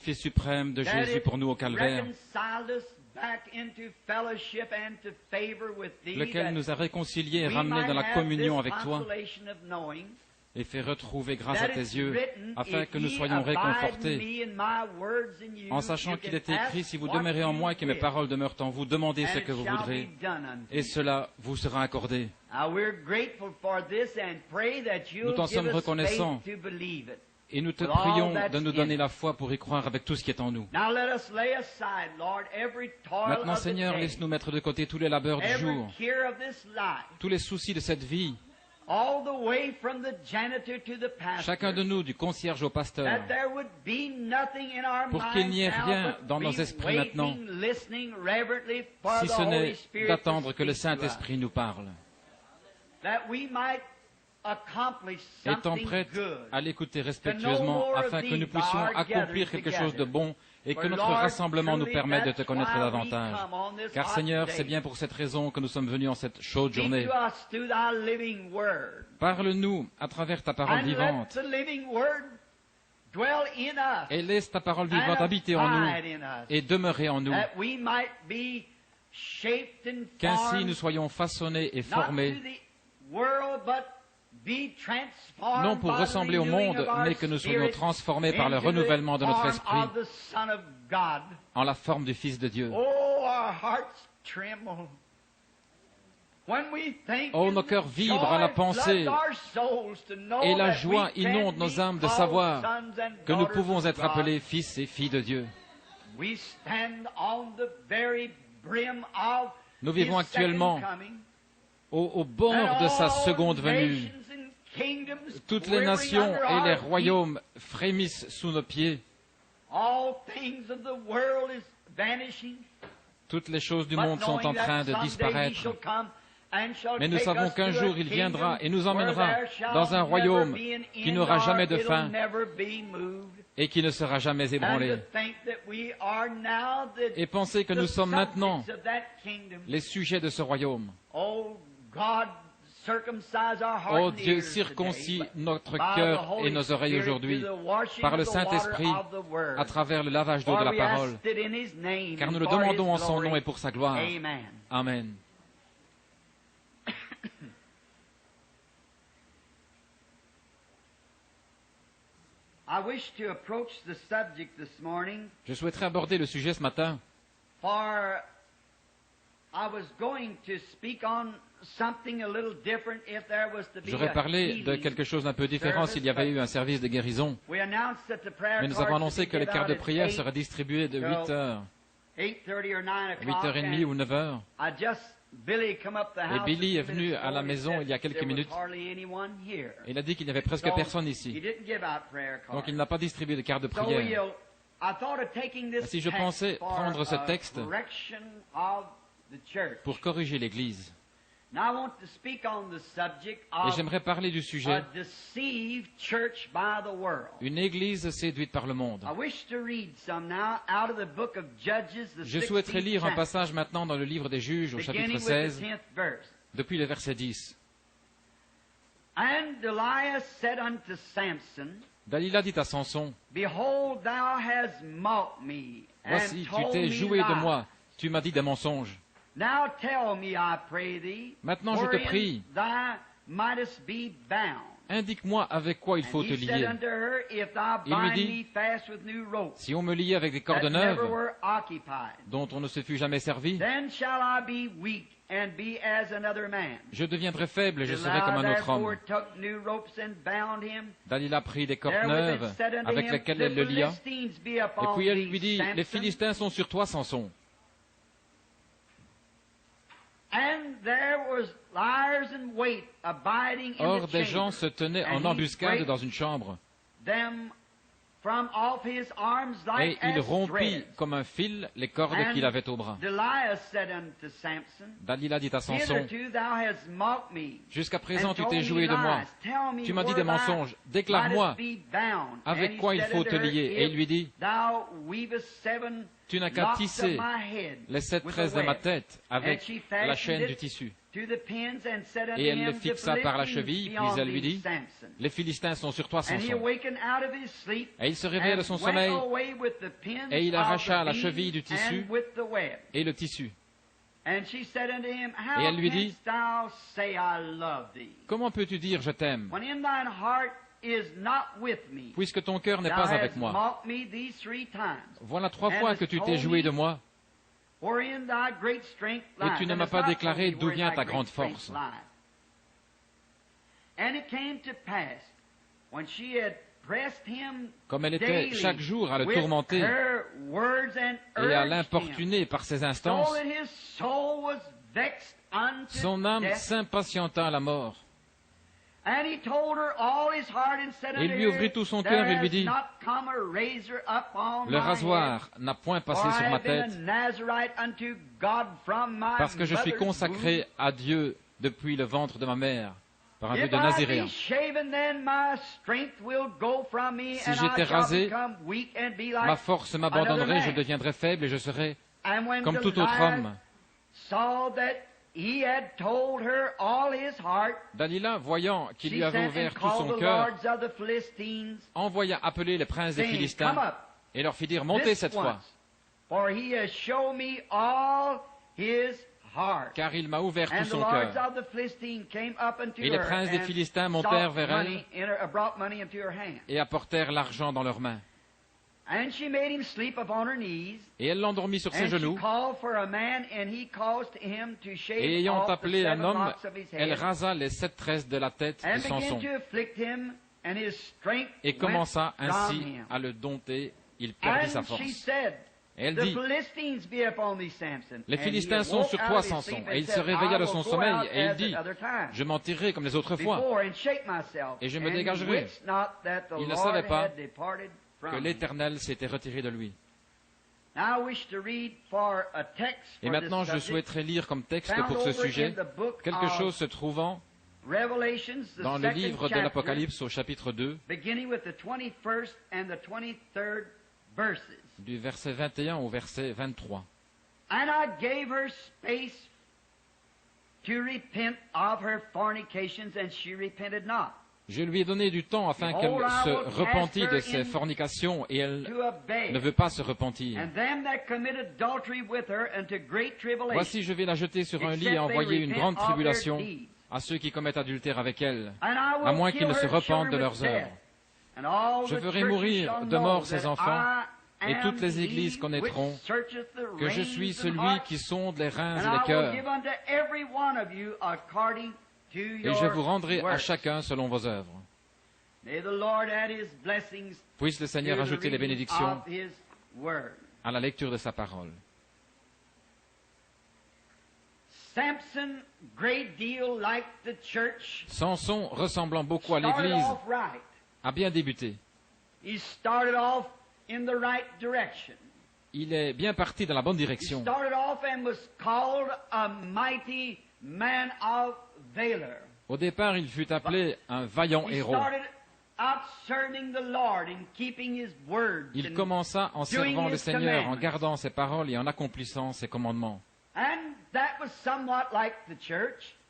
sacrifice suprême de Jésus pour nous au calvaire, lequel nous a réconciliés et ramenés dans la communion avec toi et fait retrouver grâce à tes yeux, afin que nous soyons réconfortés, en sachant qu'il est écrit, si vous demeurez en moi et que mes paroles demeurent en vous, demandez ce que vous voudrez, et cela vous sera accordé. Nous t'en sommes reconnaissants, et nous te prions de nous donner la foi pour y croire avec tout ce qui est en nous. Maintenant, Seigneur, laisse-nous mettre de côté tous les labeurs du jour, tous les soucis de cette vie, chacun de nous, du concierge au pasteur, pour qu'il n'y ait rien dans nos esprits maintenant, si ce n'est d'attendre que le Saint-Esprit nous parle. Étant prêts à l'écouter respectueusement, afin que nous puissions accomplir quelque chose de bon et que notre rassemblement nous permette de te connaître davantage. Car Seigneur, c'est bien pour cette raison que nous sommes venus en cette chaude journée. Parle-nous à travers ta parole vivante et laisse ta parole vivante habiter en nous et demeurer en nous, qu'ainsi nous soyons façonnés et formés, non pour ressembler au monde, mais que nous soyons transformés par le renouvellement de notre esprit en la forme du Fils de Dieu. Oh, nos cœurs vibrent à la pensée et la joie inonde nos âmes de savoir que nous pouvons être appelés fils et filles de Dieu. Nous vivons actuellement au bord de sa seconde venue. Toutes les nations et les royaumes frémissent sous nos pieds. Toutes les choses du monde sont en train de disparaître. Mais nous savons qu'un jour il viendra et nous emmènera dans un royaume qui n'aura jamais de fin et qui ne sera jamais ébranlé. Et pensez que nous sommes maintenant les sujets de ce royaume. Oh Dieu, circoncis notre cœur et nos oreilles aujourd'hui par le Saint-Esprit à travers le lavage d'eau de la parole, car nous le demandons en son nom et pour sa gloire. Amen. Je souhaiterais aborder le sujet ce matin. J'aurais parlé de quelque chose d'un peu différent s'il y avait eu un service de guérison. Mais nous avons annoncé que les cartes de prière seraient distribuées de 8h, 8h30 ou 9h. Et Billy est venu à la maison il y a quelques minutes. Il a dit qu'il n'y avait presque personne ici. Donc il n'a pas distribué de cartes de prière. Si je pensais prendre ce texte pour corriger l'Église, et j'aimerais parler du sujet une Église séduite par le monde. Je souhaiterais lire un passage maintenant dans le livre des Juges au chapitre 16, depuis le verset 10. Dalila dit à Samson, « Voici, tu t'es joué de moi, tu m'as dit des mensonges. Maintenant, je te prie, indique-moi avec quoi il faut te lier. » Il lui dit, « Si on me liait avec des cordes neuves, dont on ne se fut jamais servi, je devieuillerai faible et je serai comme un autre homme. » Dalila prit des cordes neuves avec lesquelles elle le lia, et puis elle lui dit, « Les Philistins sont sur toi, Samson. » Or, des gens se tenaient en embuscade dans une chambre, et il rompit comme un fil les cordes qu'il avait au bras. Dalila dit à Samson, « Jusqu'à présent, tu t'es joué de moi. Tu m'as dit des mensonges. Déclare-moi avec quoi il faut te lier. » Et il lui dit, « Tu n'as qu'à tisser les 7 tresses de ma tête avec la chaîne du tissu. » Et elle le fixa par la cheville, puis elle lui dit, « Les Philistins sont sur toi, Samson. » Et il se réveilla de son sommeil, et il arracha la cheville du tissu et le tissu. Et elle lui dit, « Comment peux-tu dire je t'aime, puisque ton cœur n'est pas avec moi? Voilà 3 fois que tu t'es joué de moi, et tu ne m'as pas déclaré d'où vient ta grande force. » Comme elle était chaque jour à le tourmenter et à l'importuner par ses instances, son âme s'impatienta à la mort. Et il lui ouvrit tout son cœur et lui dit, « Le rasoir n'a point passé sur ma tête, parce que je suis consacré à Dieu depuis le ventre de ma mère, par un vœu de Naziréen. Si j'étais rasé, ma force m'abandonnerait, je deviendrais faible et je serais comme tout autre homme. » Dalila, voyant qu'il lui avait ouvert tout son cœur, envoya appeler les princes des Philistins et leur fit dire, « Montez cette fois, car il m'a ouvert tout son cœur. » Et les princes des Philistins montèrent vers elle et apportèrent l'argent dans leurs mains. Et elle l'endormit sur ses genoux, et ayant appelé un homme, elle rasa les 7 tresses de la tête de Samson, et commença ainsi à le dompter. Il perdit sa force. Et elle dit, « Les Philistins sont sur toi, Samson. » Et il se réveilla de son sommeil, et il dit, « Je m'en tirerai comme les autres fois, et je me dégagerai. » Il ne savait pas que l'Éternel s'était retiré de lui. Et maintenant, je souhaiterais lire comme texte pour ce sujet quelque chose se trouvant dans le livre de l'Apocalypse au chapitre 2, du verset 21 au verset 23. And I gave her space to repent of her fornications, and she repented not. Je lui ai donné du temps afin qu'elle se repentît de ses fornications, et elle ne veut pas se repentir. Voici, je vais la jeter sur un lit et envoyer une grande tribulation à ceux qui commettent adultère avec elle, à moins qu'ils ne se repentent de leurs œuvres. Je ferai mourir de mort ses enfants, et toutes les églises connaîtront que je suis celui qui sonde les reins et les cœurs, et je vous rendrai à chacun selon vos œuvres. Puisse le Seigneur ajouter les bénédictions à la lecture de sa parole. Samson, ressemblant beaucoup à l'Église, a bien débuté. Il est bien parti dans la bonne direction. Au départ, il fut appelé un vaillant héros. Il commença en servant le Seigneur, en gardant ses paroles et en accomplissant ses commandements.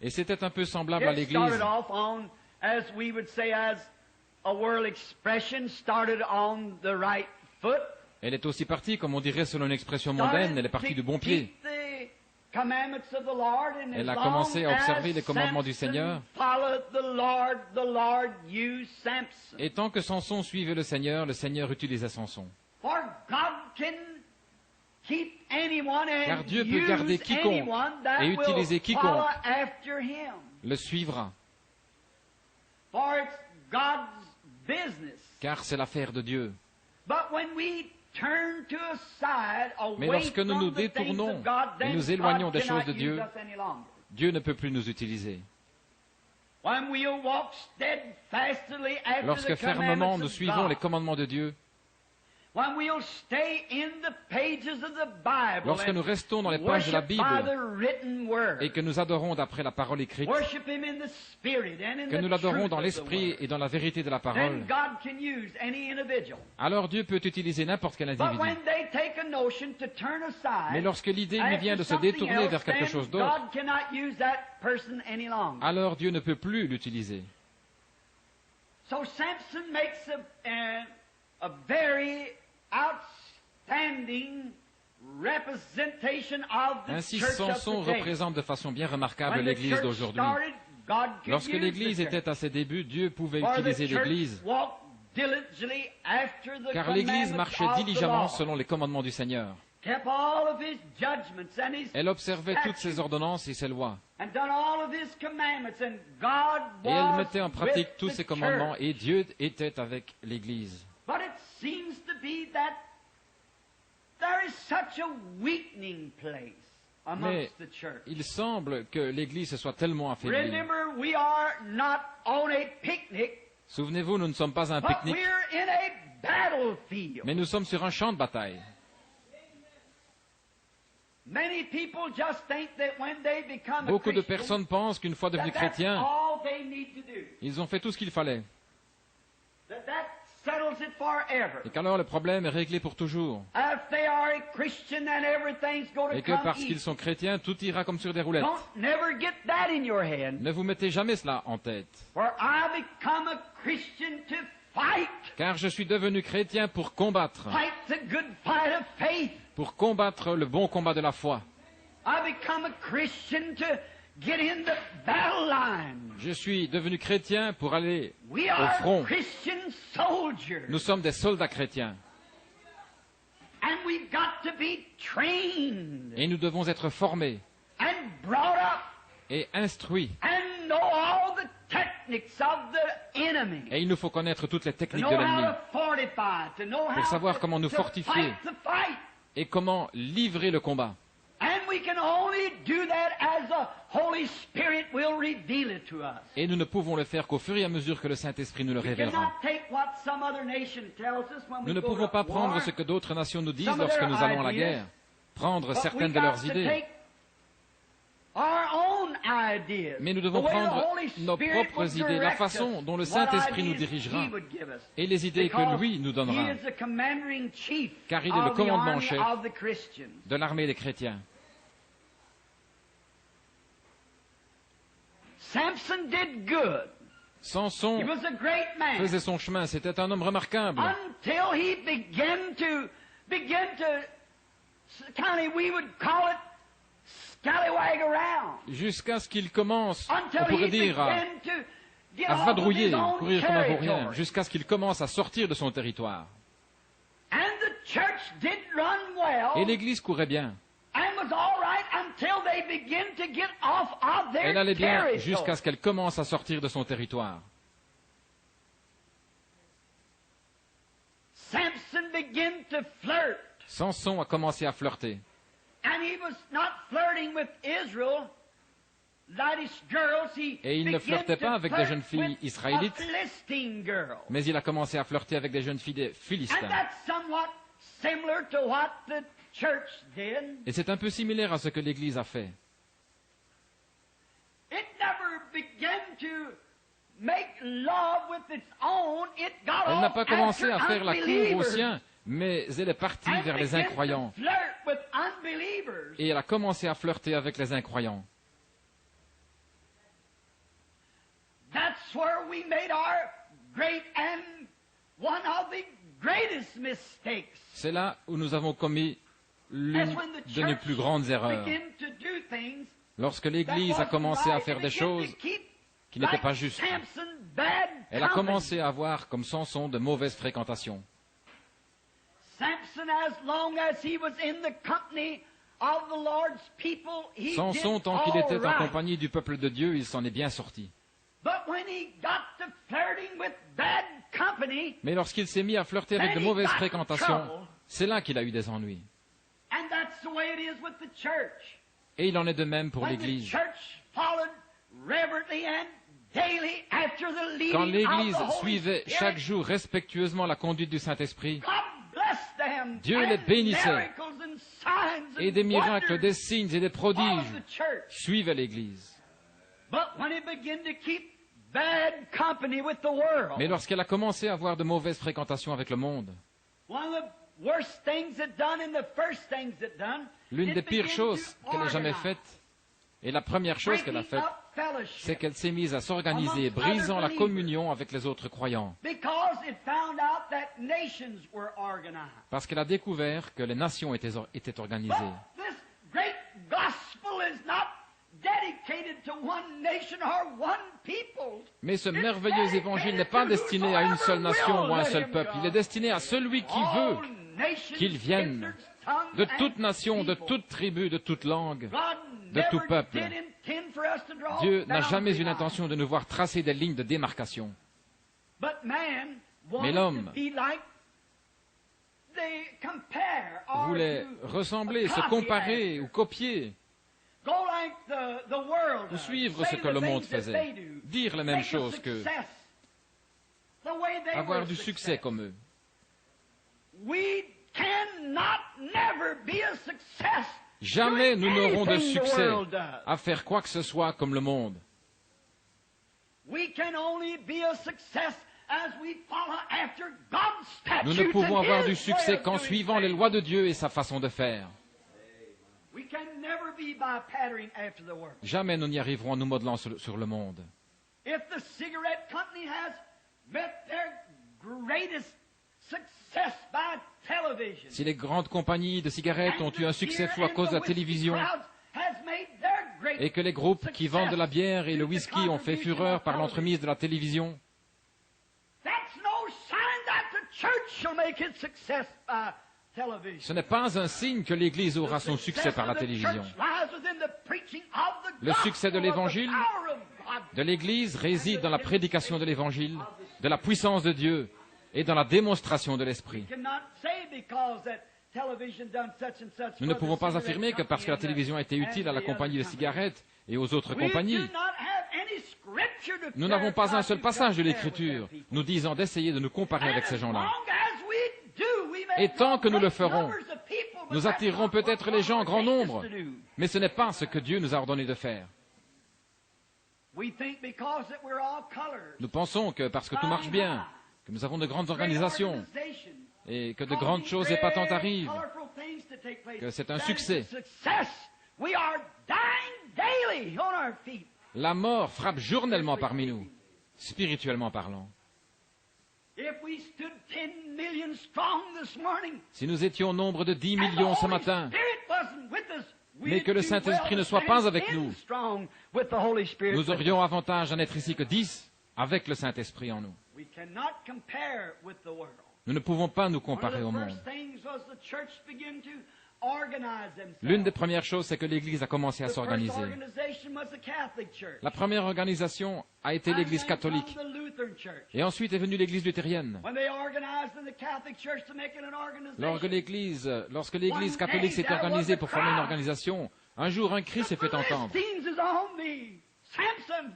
Et c'était un peu semblable à l'Église. Elle est aussi partie, comme on dirait selon une expression mondaine, elle est partie du bon pied. Elle a commencé à observer les commandements du Seigneur. Et tant que Samson suivait le Seigneur utilisait Samson. Car Dieu peut garder quiconque et utiliser quiconque le suivra. Car c'est l'affaire de Dieu. Mais lorsque nous nous détournons et nous éloignons des choses de Dieu, Dieu ne peut plus nous utiliser. Lorsque fermement nous suivons les commandements de Dieu, Lorsque nous restons dans les pages de la Bible et que nous adorons d'après la parole écrite, que nous l'adorons dans l'esprit et dans la vérité de la parole, alors Dieu peut utiliser n'importe quel individu. Mais lorsque l'idée lui vient de se détourner vers quelque chose d'autre, alors Dieu ne peut plus l'utiliser. So Samson makes a very outstanding representation of the Ainsi, church of Samson the day. représente de façon bien remarquable When the l'Église church d'aujourd'hui. started, God could Lorsque use l'Église the church. était à ses débuts, Dieu pouvait For the utiliser church l'Église, walked diligently after the car l'Église commandments marchait of the diligemment law, selon les commandements du Seigneur. kept all of his judgments and his Elle observait toutes ses statutes, ordonnances et ses lois, and done all of his commandments, and God et elle was mettait en pratique with tous the ses commandements, church. et Dieu était avec l'Église. But it seems to be that there is such a weakening place Mais amongst the church. il semble que l'Église se soit tellement affaiblie. Remember, we are not on a picnic, Souvenez-vous, nous ne sommes pas à un but pique-nique, we're in a battlefield. mais nous sommes sur un champ de bataille. Many people just think that when they become a Beaucoup de Christian, personnes pensent qu'une fois devenus that that's chrétiens, all they need to do. ils ont fait tout ce qu'il fallait, That settles it forever. et qu'alors le problème est réglé pour toujours, If they are a Christian, then everything's going to et que come parce qu'ils easy. sont chrétiens, tout ira comme sur des roulettes. Don't never get that in your head. Ne vous mettez jamais cela en tête, For I become a Christian to fight. car je suis devenu chrétien pour combattre Fight the good fight of faith. le bon combat de la foi. I become a Christian to get in the battle line. Je suis devenu chrétien pour aller We au are front. Christian soldiers. Nous sommes des soldats chrétiens, And we've got to be trained et nous devons être formés and brought up et instruits. and know all the techniques of the enemy. Et il nous faut connaître toutes les To techniques know de how l'ennemi, to fortify, to know pour how savoir to, comment nous to fortifier. fight the fight. Et comment livrer le combat. And we can only do that as the Holy Spirit will reveal it to us. Et nous ne pouvons le faire qu'au fur et à mesure que le Saint-Esprit nous le We révélera. cannot take what some other nation tells us when Nous we ne go pouvons to pas prendre war, ce que d'autres nations nous disent some of lorsque their nous allons à la ideas, guerre, prendre but certaines we de got leurs to idées, take our own ideas, mais nous the devons way the prendre Holy nos Spirit propres would idées, la direct façon us, dont le what Saint-Esprit nous ideas dirigera He would give us. et les idées que Because lui nous donnera, He is the commander-in-chief car il est le of the commandement army chef of the Christians. de l'armée des chrétiens. Samson did good. Samson He was a great man faisait son chemin, c'était un homme remarquable, until he began to kind of, we would call it, scallywag around. jusqu'à ce qu'il commence, on Until pourrait he dire, began to get à off of vadrouiller, his own courir comme un vaurien, territory. jusqu'à ce qu'il commence à sortir de son territoire. And the church did run well Et l'Église courait bien. and was all right until they began to get off of their Elle allait bien territory. jusqu'à ce qu'elle commence à sortir de son territoire. Samson began to flirt. Samson a commencé à flirter. And he was not flirting with Israel, Ladies girls, Et il ne flirtait pas avec des jeunes filles israélites, mais il a commencé à flirter avec des jeunes filles des Philistins. Et c'est un peu similaire à ce que l'Église a fait. Elle n'a pas commencé à faire la cour aux siens, mais elle est partie vers les incroyants. Et elle a commencé à flirter avec les incroyants. C'est là où nous avons commis l'une de nos plus grandes erreurs. Lorsque l'Église a commencé à faire des choses qui n'étaient pas justes, elle a commencé à avoir, comme Samson, de mauvaises fréquentations. Samson, tant qu'il était en compagnie du peuple de Dieu, il s'en est bien sorti. Mais lorsqu'il s'est mis à flirter avec de mauvaises fréquentations, c'est là qu'il a eu des ennuis. Et il en est de même pour l'Église. Quand l'Église suivait chaque jour respectueusement la conduite du Saint-Esprit, Dieu les bénissait. Et des miracles, des signes et des prodiges suivaient l'Église. Mais lorsqu'elle a commencé à avoir de mauvaises fréquentations avec le monde, l'une des pires choses qu'elle ait jamais faites, et la première chose qu'elle a faite, c'est qu'elle s'est mise à s'organiser, brisant la communion avec les autres croyants. Parce qu'elle a découvert que les nations étaient organisées. Mais ce merveilleux évangile n'est pas destiné à une seule nation ou à un seul peuple. Il est destiné à celui qui veut qu'il vienne de toute nation, de toute tribu, de toute langue, de tout peuple. Dieu n'a jamais eu l'intention de nous voir tracer des lignes de démarcation. Mais l'homme voulait ressembler, se comparer ou copier, ou suivre ce que le monde faisait, dire les mêmes choses qu'eux, avoir du succès comme eux. Jamais nous n'aurons de succès à faire quoi que ce soit comme le monde. Nous ne pouvons avoir du succès qu'en suivant les lois de Dieu et sa façon de faire. Jamais nous n'y arriverons en nous modelant sur le monde. Si les grandes compagnies de cigarettes ont eu un succès fou à cause de la télévision, et que les groupes qui vendent de la bière et le whisky ont fait fureur par l'entremise de la télévision, ce n'est pas un signe que l'Église aura son succès par la télévision. Le succès de l'Évangile, de l'Église, réside dans la prédication de l'Évangile, de la puissance de Dieu et dans la démonstration de l'Esprit. Nous ne pouvons pas affirmer que parce que la télévision a été utile à la compagnie de cigarettes et aux autres compagnies, nous n'avons pas un seul passage de l'Écriture nous disant d'essayer de nous comparer avec ces gens-là. Et tant que nous le ferons, nous attirerons peut-être les gens en grand nombre, mais ce n'est pas ce que Dieu nous a ordonné de faire. Nous pensons que parce que tout marche bien, que nous avons de grandes organisations, et que de grandes choses épatantes arrivent, que c'est un succès. La mort frappe journellement parmi nous, spirituellement parlant. Si nous étions au nombre de 10 millions ce matin, mais que le Saint-Esprit ne soit pas avec nous, nous aurions avantage à n'être ici que 10 avec le Saint-Esprit en nous. Nous ne pouvons pas nous comparer au monde. L'une des premières choses, c'est que l'Église a commencé à s'organiser. La première organisation a été l'Église catholique. Et ensuite est venue l'Église luthérienne. Lorsque l'Église catholique s'est organisée pour former une organisation, un jour un cri s'est fait entendre.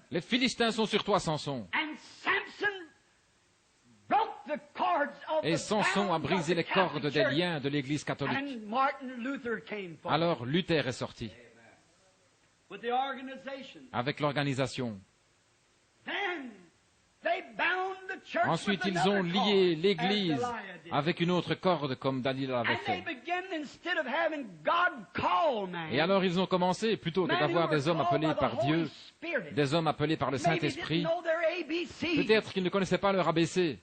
Les Philistins sont sur toi, Samson. Et Samson a brisé les cordes des liens de l'Église catholique. Alors Luther est sorti avec l'organisation. Ensuite, ils ont lié l'Église avec une autre corde comme Daniel l'avait fait. Et alors ils ont commencé, plutôt que d'avoir des hommes appelés par Dieu, des hommes appelés par le Saint-Esprit, peut-être qu'ils ne connaissaient pas leur ABC,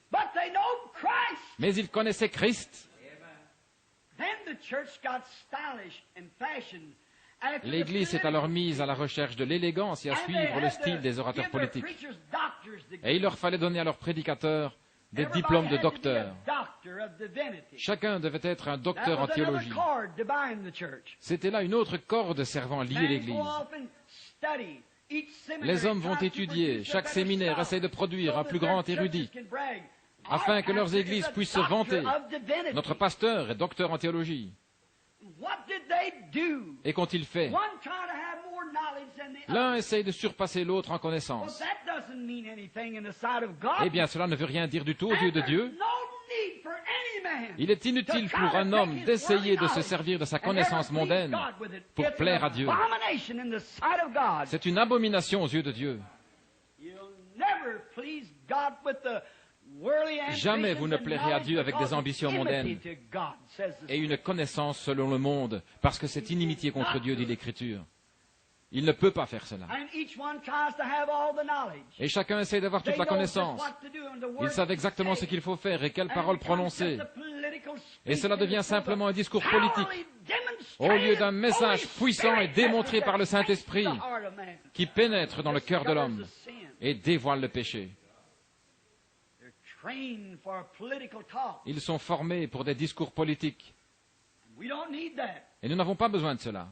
mais ils connaissaient Christ. L'Église s'est alors mise à la recherche de l'élégance et à suivre le style des orateurs politiques. Et il leur fallait donner à leurs prédicateurs des diplômes de docteur. Chacun devait être un docteur en théologie. C'était là une autre corde servant à lier l'Église. Les hommes vont étudier, chaque séminaire essaie de produire un plus grand érudit, afin que leurs églises puissent se vanter. Notre pasteur est docteur en théologie. Et qu'ont-ils fait? L'un essaye de surpasser l'autre en connaissance. Eh bien, cela ne veut rien dire du tout aux yeux de Dieu. Il est inutile pour un homme d'essayer de se servir de sa connaissance mondaine pour plaire à Dieu. C'est une abomination aux yeux de Dieu. Jamais vous ne plairez à Dieu avec des ambitions mondaines et une connaissance selon le monde, parce que c'est inimitié contre Dieu, dit l'Écriture. Il ne peut pas faire cela. Et chacun essaie d'avoir toute la connaissance. Ils savent exactement ce qu'il faut faire et quelles paroles prononcer. Et cela devient simplement un discours politique, au lieu d'un message puissant et démontré par le Saint-Esprit, qui pénètre dans le cœur de l'homme et dévoile le péché. Ils sont formés pour des discours politiques. Et nous n'avons pas besoin de cela.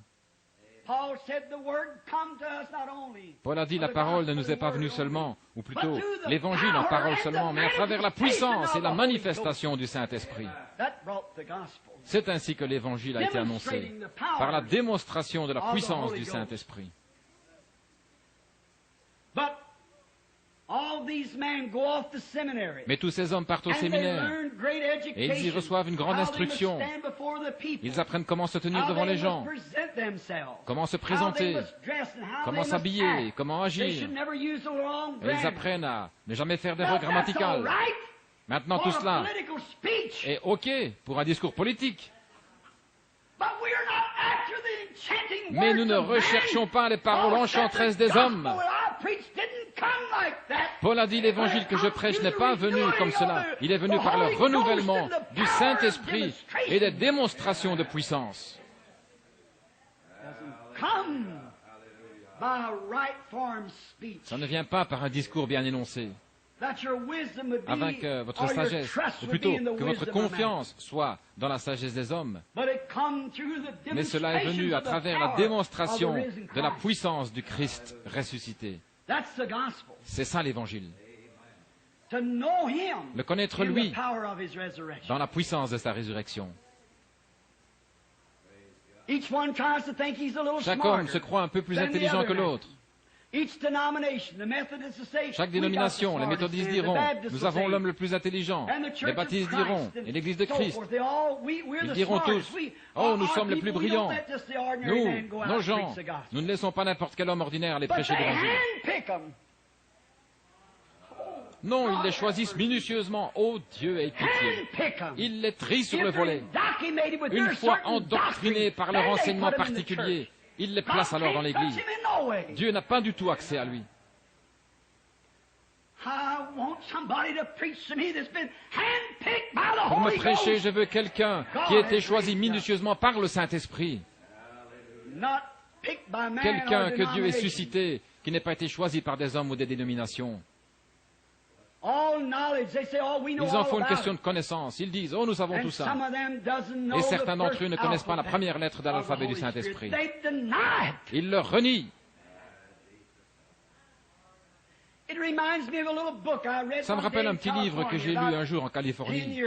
Paul a dit, la parole ne nous est pas venue seulement, ou plutôt l'évangile en parole seulement, mais à travers la puissance et la manifestation du Saint-Esprit. C'est ainsi que l'évangile a été annoncé, par la démonstration de la puissance du Saint-Esprit. Mais tous ces hommes partent au séminaire et ils y reçoivent une grande instruction. Ils apprennent comment se tenir devant les gens, comment se présenter, comment s'habiller, comment agir. Et ils apprennent à ne jamais faire d'erreurs grammaticales. Maintenant, tout cela est OK pour un discours politique. Mais nous ne recherchons pas les paroles enchanteresses des hommes. Paul a dit, l'évangile que je prêche n'est pas venu comme cela. Il est venu par le renouvellement du Saint-Esprit et des démonstrations de puissance. Ça ne vient pas par un discours bien énoncé, afin que votre sagesse, ou plutôt que votre confiance soit dans la sagesse des hommes. Mais cela est venu à travers la démonstration de la puissance du Christ ressuscité. C'est ça l'évangile. Le connaître lui dans la puissance de sa résurrection. Chaque homme se croit un peu plus intelligent que l'autre. Chaque dénomination, les méthodistes diront, nous avons l'homme le plus intelligent. Les baptistes diront, et l'Église de Christ, ils diront tous, oh, nous sommes les plus brillants. Nous, nos gens, nous ne laissons pas n'importe quel homme ordinaire aller prêcher l'évangile. Non, ils les choisissent minutieusement. Oh, Dieu ait pitié. Ils les trient sur le volet. Une fois endoctrinés par leur enseignement particulier, il les place alors dans l'Église. Dieu n'a pas du tout accès à lui. Pour me prêcher, je veux quelqu'un qui a été choisi minutieusement par le Saint-Esprit. Quelqu'un que Dieu ait suscité, qui n'ait pas été choisi par des hommes ou des dénominations. Ils en font une question de connaissance. Ils disent, oh, nous savons tout ça. Et certains d'entre eux ne connaissent pas la première lettre de l'alphabet du Saint-Esprit. Ils le renient. Ça me rappelle un petit livre que j'ai lu un jour en Californie,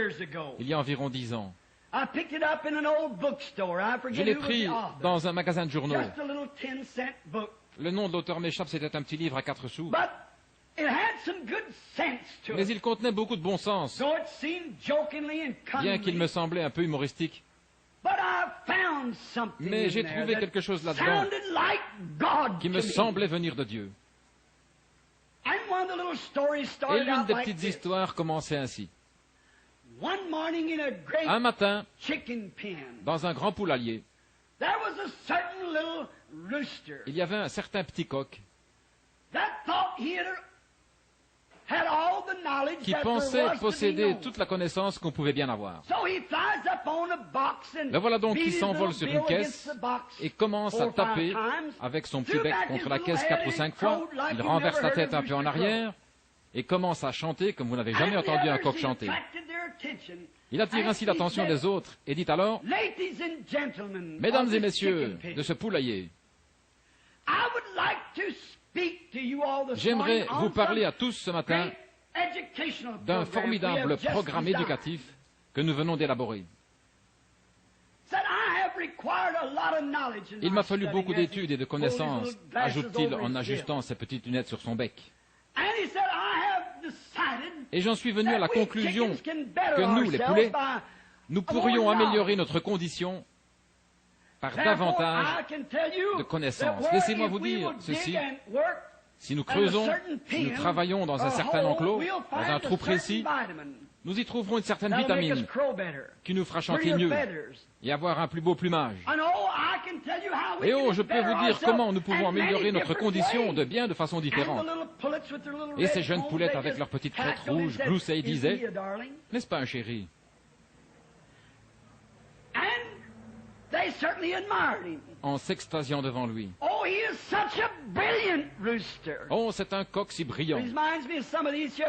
il y a environ 10 ans. Je l'ai pris dans un magasin de journaux. Le nom de l'auteur m'échappe, c'était un petit livre à 4 sous. Mais il contenait beaucoup de bon sens, bien qu'il me semblait un peu humoristique. Mais j'ai trouvé quelque chose là-dedans qui me semblait venir de Dieu. Et l'une des petites histoires commençait ainsi. Un matin, dans un grand poulailler, il y avait un certain petit coq qui pensait posséder toute la connaissance qu'on pouvait bien avoir. Le voilà donc qui s'envole sur une caisse et commence à taper avec son petit bec contre la caisse 4 ou 5 fois. Il renverse la tête un peu en arrière et commence à chanter comme vous n'avez jamais entendu un coq chanter. Il attire ainsi l'attention des autres et dit alors, « Mesdames et messieurs de ce poulailler, j'aimerais vous parler à tous ce matin d'un formidable programme éducatif que nous venons d'élaborer. Il m'a fallu beaucoup d'études et de connaissances, ajoute-t-il en ajustant ses petites lunettes sur son bec. Et j'en suis venu à la conclusion que nous, les poulets, nous pourrions améliorer notre condition par davantage de connaissances. Laissez-moi vous dire ceci. Si nous creusons, si nous travaillons dans un certain enclos, dans un trou précis, nous y trouverons une certaine vitamine qui nous fera chanter mieux et avoir un plus beau plumage. Et oh, je peux vous dire comment nous pouvons améliorer notre condition de façon différente. Et ces jeunes poulettes avec leurs petites crêtes rouges gloussaient et disaient, « N'est-ce pas un chéri ?» en s'extasiant devant lui. Oh, c'est un coq si brillant.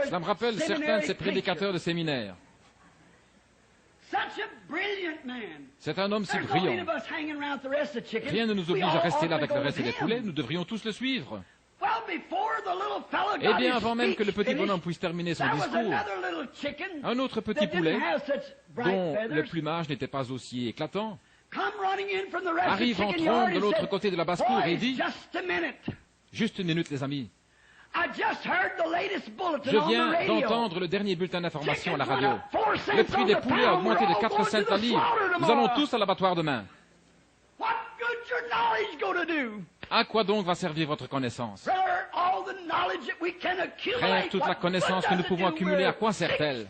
Cela me rappelle certains de ces prédicateurs de séminaire. C'est un homme si brillant. Rien ne nous oblige à rester là avec le reste des poulets, nous devrions tous le suivre. Eh bien, avant même que le petit bonhomme puisse terminer son discours, un autre petit poulet, dont le plumage n'était pas aussi éclatant, arrive en trombe de l'autre côté de la basse-cour et dit « Juste une minute, les amis. Je viens d'entendre le dernier bulletin d'information à la radio. Le prix des poulets a augmenté de 4 cents la livre. Nous allons tous à l'abattoir demain. À quoi donc va servir votre connaissance? Frère, toute la connaissance que nous pouvons accumuler, à quoi sert-elle?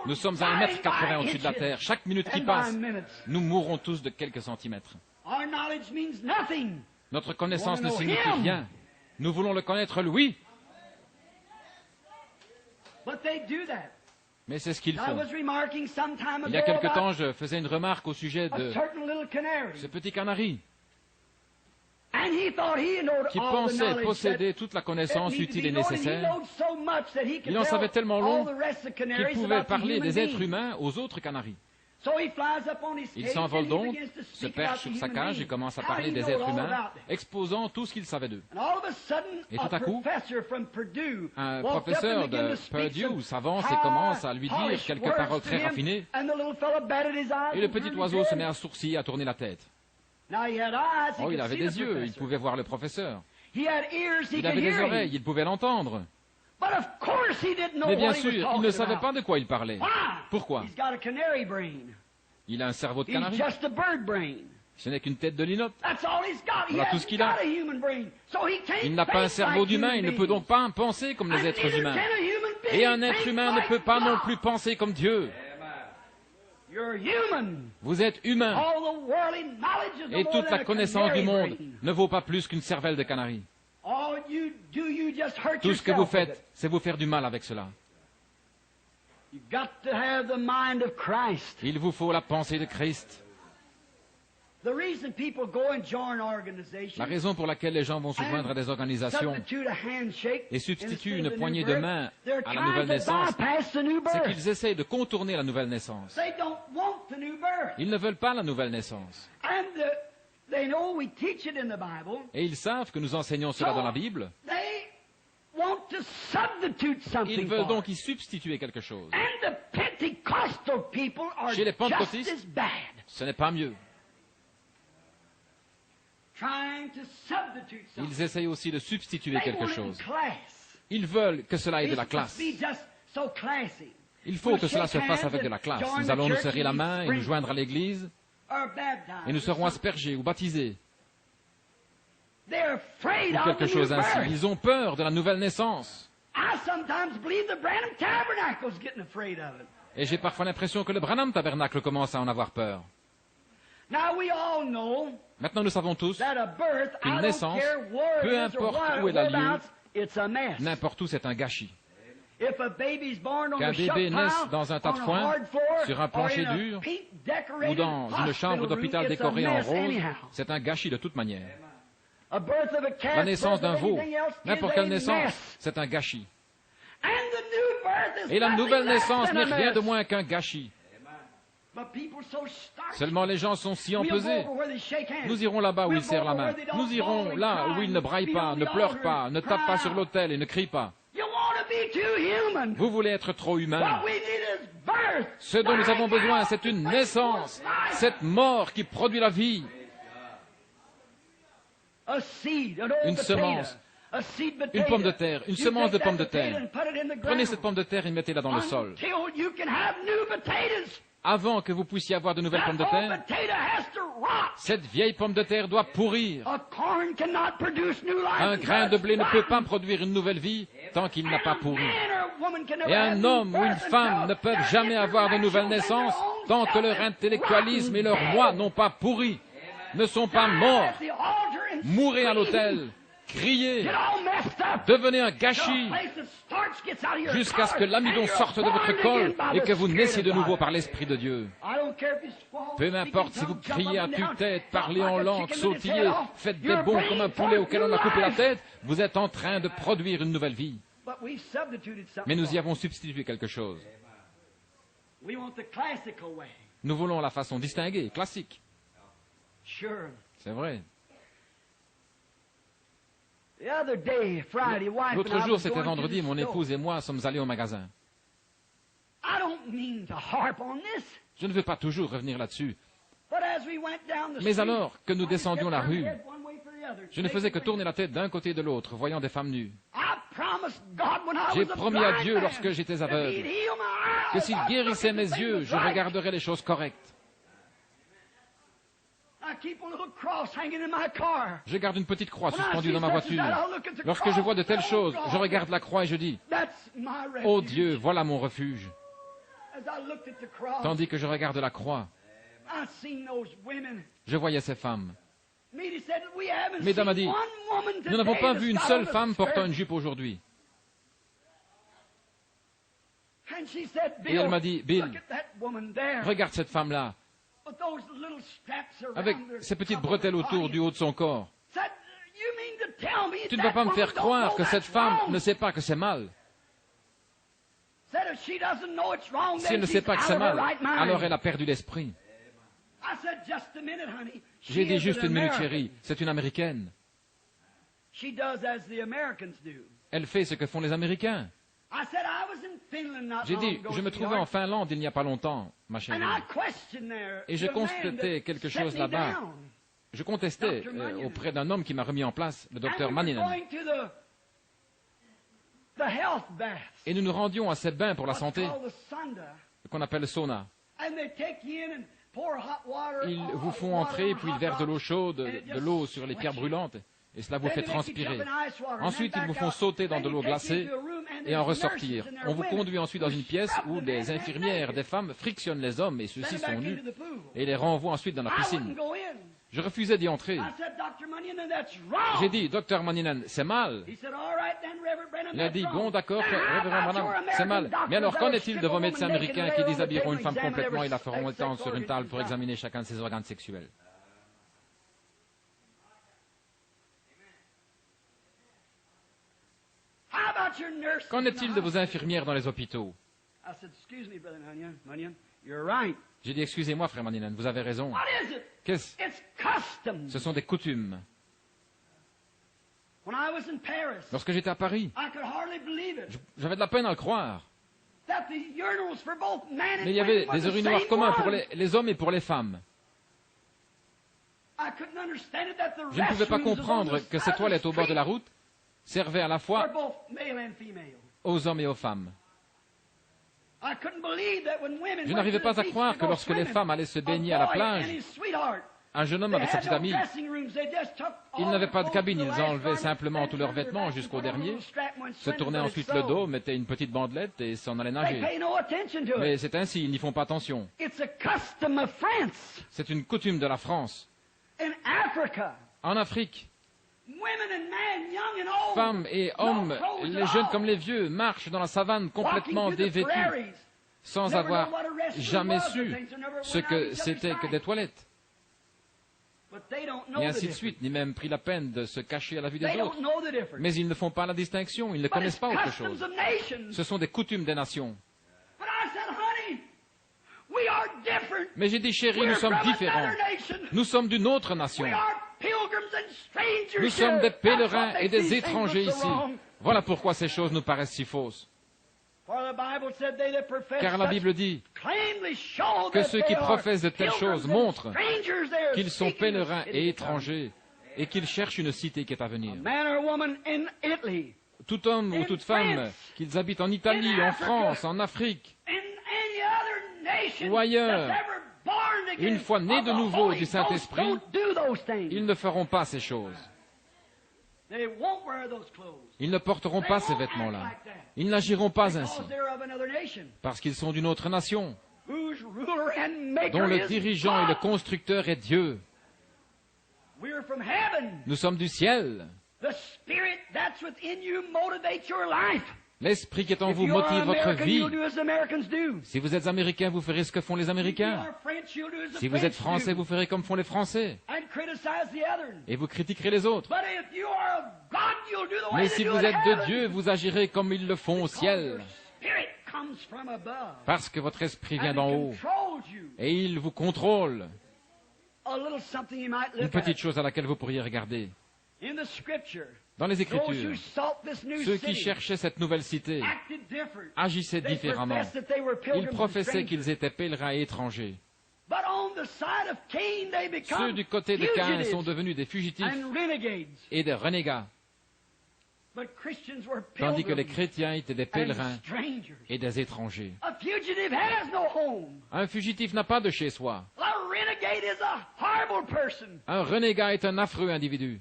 Nous sommes à 1,80 m au-dessus de la terre. Chaque minute qui passe, nous mourrons tous de quelques centimètres. Notre connaissance ne signifie rien. Nous voulons le connaître, lui. Mais c'est ce qu'ils font. Il y a quelque temps, je faisais une remarque au sujet de ce petit canari qui pensait posséder toute la connaissance utile et nécessaire. Il en savait tellement long qu'il pouvait parler des êtres humains aux autres canaris. Il s'envole donc, se perche sur sa cage et commence à parler des êtres humains, exposant tout ce qu'il savait d'eux. Et tout à coup, un professeur de Purdue s'avance et commence à lui dire quelques paroles très raffinées, et le petit oiseau se met à sourciller, à tourner la tête. Oh, il avait des yeux, il pouvait voir le professeur. Il avait des oreilles, il pouvait l'entendre. Mais bien sûr, il ne savait pas de quoi il parlait. Pourquoi? Il a un cerveau de canari. Ce n'est qu'une tête de linotte. Voilà tout ce qu'il a. Il n'a pas un cerveau d'humain, il ne peut donc pas penser comme les êtres humains. Et un être humain ne peut pas non plus penser comme Dieu. Vous êtes humain. Et toute la connaissance du monde ne vaut pas plus qu'une cervelle de canari. Tout ce que vous faites, c'est vous faire du mal avec cela. Il vous faut la pensée de Christ. La raison pour laquelle les gens vont se joindre à des organisations et substituent une poignée de main à la nouvelle naissance, c'est qu'ils essayent de contourner la nouvelle naissance. Ils ne veulent pas la nouvelle naissance. Et ils savent que nous enseignons cela dans la Bible. Ils veulent donc y substituer quelque chose. Chez les pentecôtistes, ce n'est pas mieux. Ils essayent aussi de substituer quelque chose. Ils veulent que cela ait de la classe. Il faut que cela se fasse avec de la classe. Nous allons nous serrer la main et nous joindre à l'église, et nous serons aspergés ou baptisés. Ou quelque chose ainsi. Ils ont peur de la nouvelle naissance. Et j'ai parfois l'impression que le Branham Tabernacle commence à en avoir peur. Maintenant, nous savons tous qu'une naissance, peu importe où elle a lieu, n'importe où, c'est un gâchis. Qu'un bébé naisse dans un tas de foin, sur un plancher dur, ou dans une chambre d'hôpital décorée en rose, c'est un gâchis de toute manière. La naissance d'un veau, n'importe quelle naissance, c'est un gâchis. Et la nouvelle naissance n'est rien de moins qu'un gâchis. Seulement les gens sont si empesés. Nous irons là-bas où ils serrent la main. Nous irons là où ils ne braillent pas, ne pleurent pas, ne tapent pas sur l'autel et ne crient pas. Vous voulez être trop humain. Ce dont nous avons besoin, c'est une naissance, cette mort qui produit la vie. une semence, une pomme de terre, une semence de pomme de terre. Prenez cette pomme de terre et mettez-la dans le sol. Avant que vous puissiez avoir de nouvelles pommes de terre, cette vieille pomme de terre doit pourrir. Un grain de blé ne peut pas produire une nouvelle vie tant qu'il n'a pas pourri. Et un homme ou une femme ne peuvent jamais avoir de nouvelle naissance tant que leur intellectualisme et leur moi n'ont pas pourri, ne sont pas morts. Mourez à l'autel, criez, devenez un gâchis, jusqu'à ce que l'amidon sorte de votre col et que vous naissiez de nouveau par l'Esprit de Dieu. Peu m'importe si vous criez à tue-tête, parlez en langue, sautillez, faites des bonds comme un poulet auquel on a coupé la tête, vous êtes en train de produire une nouvelle vie. Mais nous y avons substitué quelque chose. Nous voulons la façon distinguée, classique. C'est vrai. L'autre jour, c'était vendredi, mon épouse et moi sommes allés au magasin. Je ne veux pas toujours revenir là-dessus. Mais alors que nous descendions la rue, je ne faisais que tourner la tête d'un côté et de l'autre, voyant des femmes nues. J'ai promis à Dieu lorsque j'étais aveugle que s'il guérissait mes yeux, je regarderais les choses correctes. Je garde une petite croix suspendue dans ma voiture. Lorsque je vois de telles choses, je regarde la croix et je dis, « Oh Dieu, voilà mon refuge. » Tandis que je regarde la croix, je voyais ces femmes. Mesdames a dit, « Nous n'avons pas vu une seule femme portant une jupe aujourd'hui. » Et elle m'a dit, « Bill, regarde cette femme-là, avec ces petites bretelles autour du haut de son corps. Tu ne vas pas me faire croire que cette femme ne sait pas que c'est mal. Si elle ne sait pas que c'est mal, alors elle a perdu l'esprit. » J'ai dit juste une minute, chérie, c'est une Américaine. Elle fait ce que font les Américains. J'ai dit, je me trouvais en Finlande il n'y a pas longtemps, ma chérie, et je constatais quelque chose là-bas. Je contestais auprès d'un homme qui m'a remis en place, le docteur Manninan. Et nous nous rendions à ces bains pour la santé, qu'on appelle le sauna. Ils vous font entrer, puis ils versent de l'eau chaude, de l'eau sur les pierres brûlantes, et cela vous fait transpirer. Ensuite, ils vous font sauter dans de l'eau glacée et en ressortir. On vous conduit ensuite dans une pièce où des infirmières, des femmes, frictionnent les hommes, et ceux-ci sont nus, et les renvoient ensuite dans la piscine. Je refusais d'y entrer. J'ai dit, Docteur Manninan, c'est mal. Il a dit, bon, d'accord, Révérend Branham, c'est mal. Mais alors, qu'en est-il de vos médecins américains qui déshabilleront une femme complètement et la feront étendre sur une table pour examiner chacun de ses organes sexuels? Qu'en est-il de vos infirmières dans les hôpitaux? J'ai dit, excusez-moi, frère Manninan, vous avez raison. Qu'est-ce? Ce sont des coutumes. Lorsque j'étais à Paris, j'avais de la peine à le croire. Mais il y avait des urinoirs communs pour les hommes et pour les femmes. Je ne pouvais pas comprendre que ces toilettes au bord de la route servaient à la fois aux hommes et aux femmes. Je n'arrivais pas à croire que lorsque les femmes allaient se baigner à la plage, un jeune homme avec sa petite amie, ils n'avaient pas de cabine, ils enlevaient simplement tous leurs vêtements jusqu'au dernier, se tournaient ensuite le dos, mettaient une petite bandelette et s'en allaient nager. Mais c'est ainsi, ils n'y font pas attention. C'est une coutume de la France. En Afrique, femmes et hommes, les jeunes comme les vieux, marchent dans la savane complètement dévêtus, sans avoir jamais su ce que c'était que des toilettes. Et ainsi de suite, ni même pris la peine de se cacher à la vue des autres. Mais ils ne font pas la distinction, ils ne connaissent pas autre chose. Ce sont des coutumes des nations. Mais j'ai dit, chérie, nous sommes différents. Nous sommes d'une autre nation. Nous sommes des pèlerins et des étrangers ici. Voilà pourquoi ces choses nous paraissent si fausses. Car la Bible dit que ceux qui professent de telles choses montrent qu'ils sont pèlerins et étrangers et qu'ils cherchent une cité qui est à venir. Man or woman in Italy, Tout homme ou toute femme, qu'ils habitent en Italie, en France, en Afrique, in any other nation ou ailleurs, that's ever born again une fois nés of de the nouveau Holy du Saint-Esprit, Ghost, don't do those things. ils ne feront pas ces choses. They won't wear those clothes. Ils ne porteront pas ces vêtements-là. Ils n'agiront pas ainsi, Because they're of another nation, parce qu'ils sont d'une autre nation, whose ruler and maker dont le is dirigeant et le God. constructeur est Dieu. We're from heaven. Nous sommes du ciel. The spirit that's within you motivates your life. L'esprit qui est en If vous you are motive votre American, vie. you'll do as Americans do. Si vous êtes américain, vous ferez ce que font les If you Américains. are French, you'll do as the Si vous êtes French français, do. vous ferez comme font les Français. And criticize the others. Et vous critiquerez les autres. But if you are of God, you'll do the way Mais they si do vous in êtes de heaven. Dieu, vous agirez comme ils le font au Because ciel. your spirit comes from above. Parce que votre esprit vient And d'en it haut. controls you. Et il vous contrôle. A little something you might Une look at. petite chose à laquelle vous pourriez regarder. In the scripture, Dans les those Écritures, who sought this new ceux qui city cherchaient cette nouvelle cité acted different. agissaient They différemment. professed that they were Ils pilgrims and professaient strangers. qu'ils étaient pèlerins et étrangers. But on the side of Cain, they become Ceux du côté de Caïn fugitives sont devenus des fugitifs and renegades. et des renégats, But Christians were tandis que les pilgrims chrétiens étaient des and pèlerins strangers. et des étrangers. A fugitive has no home. Un fugitif n'a pas de chez soi. A renegade is a horrible person. Un renégat est un affreux individu.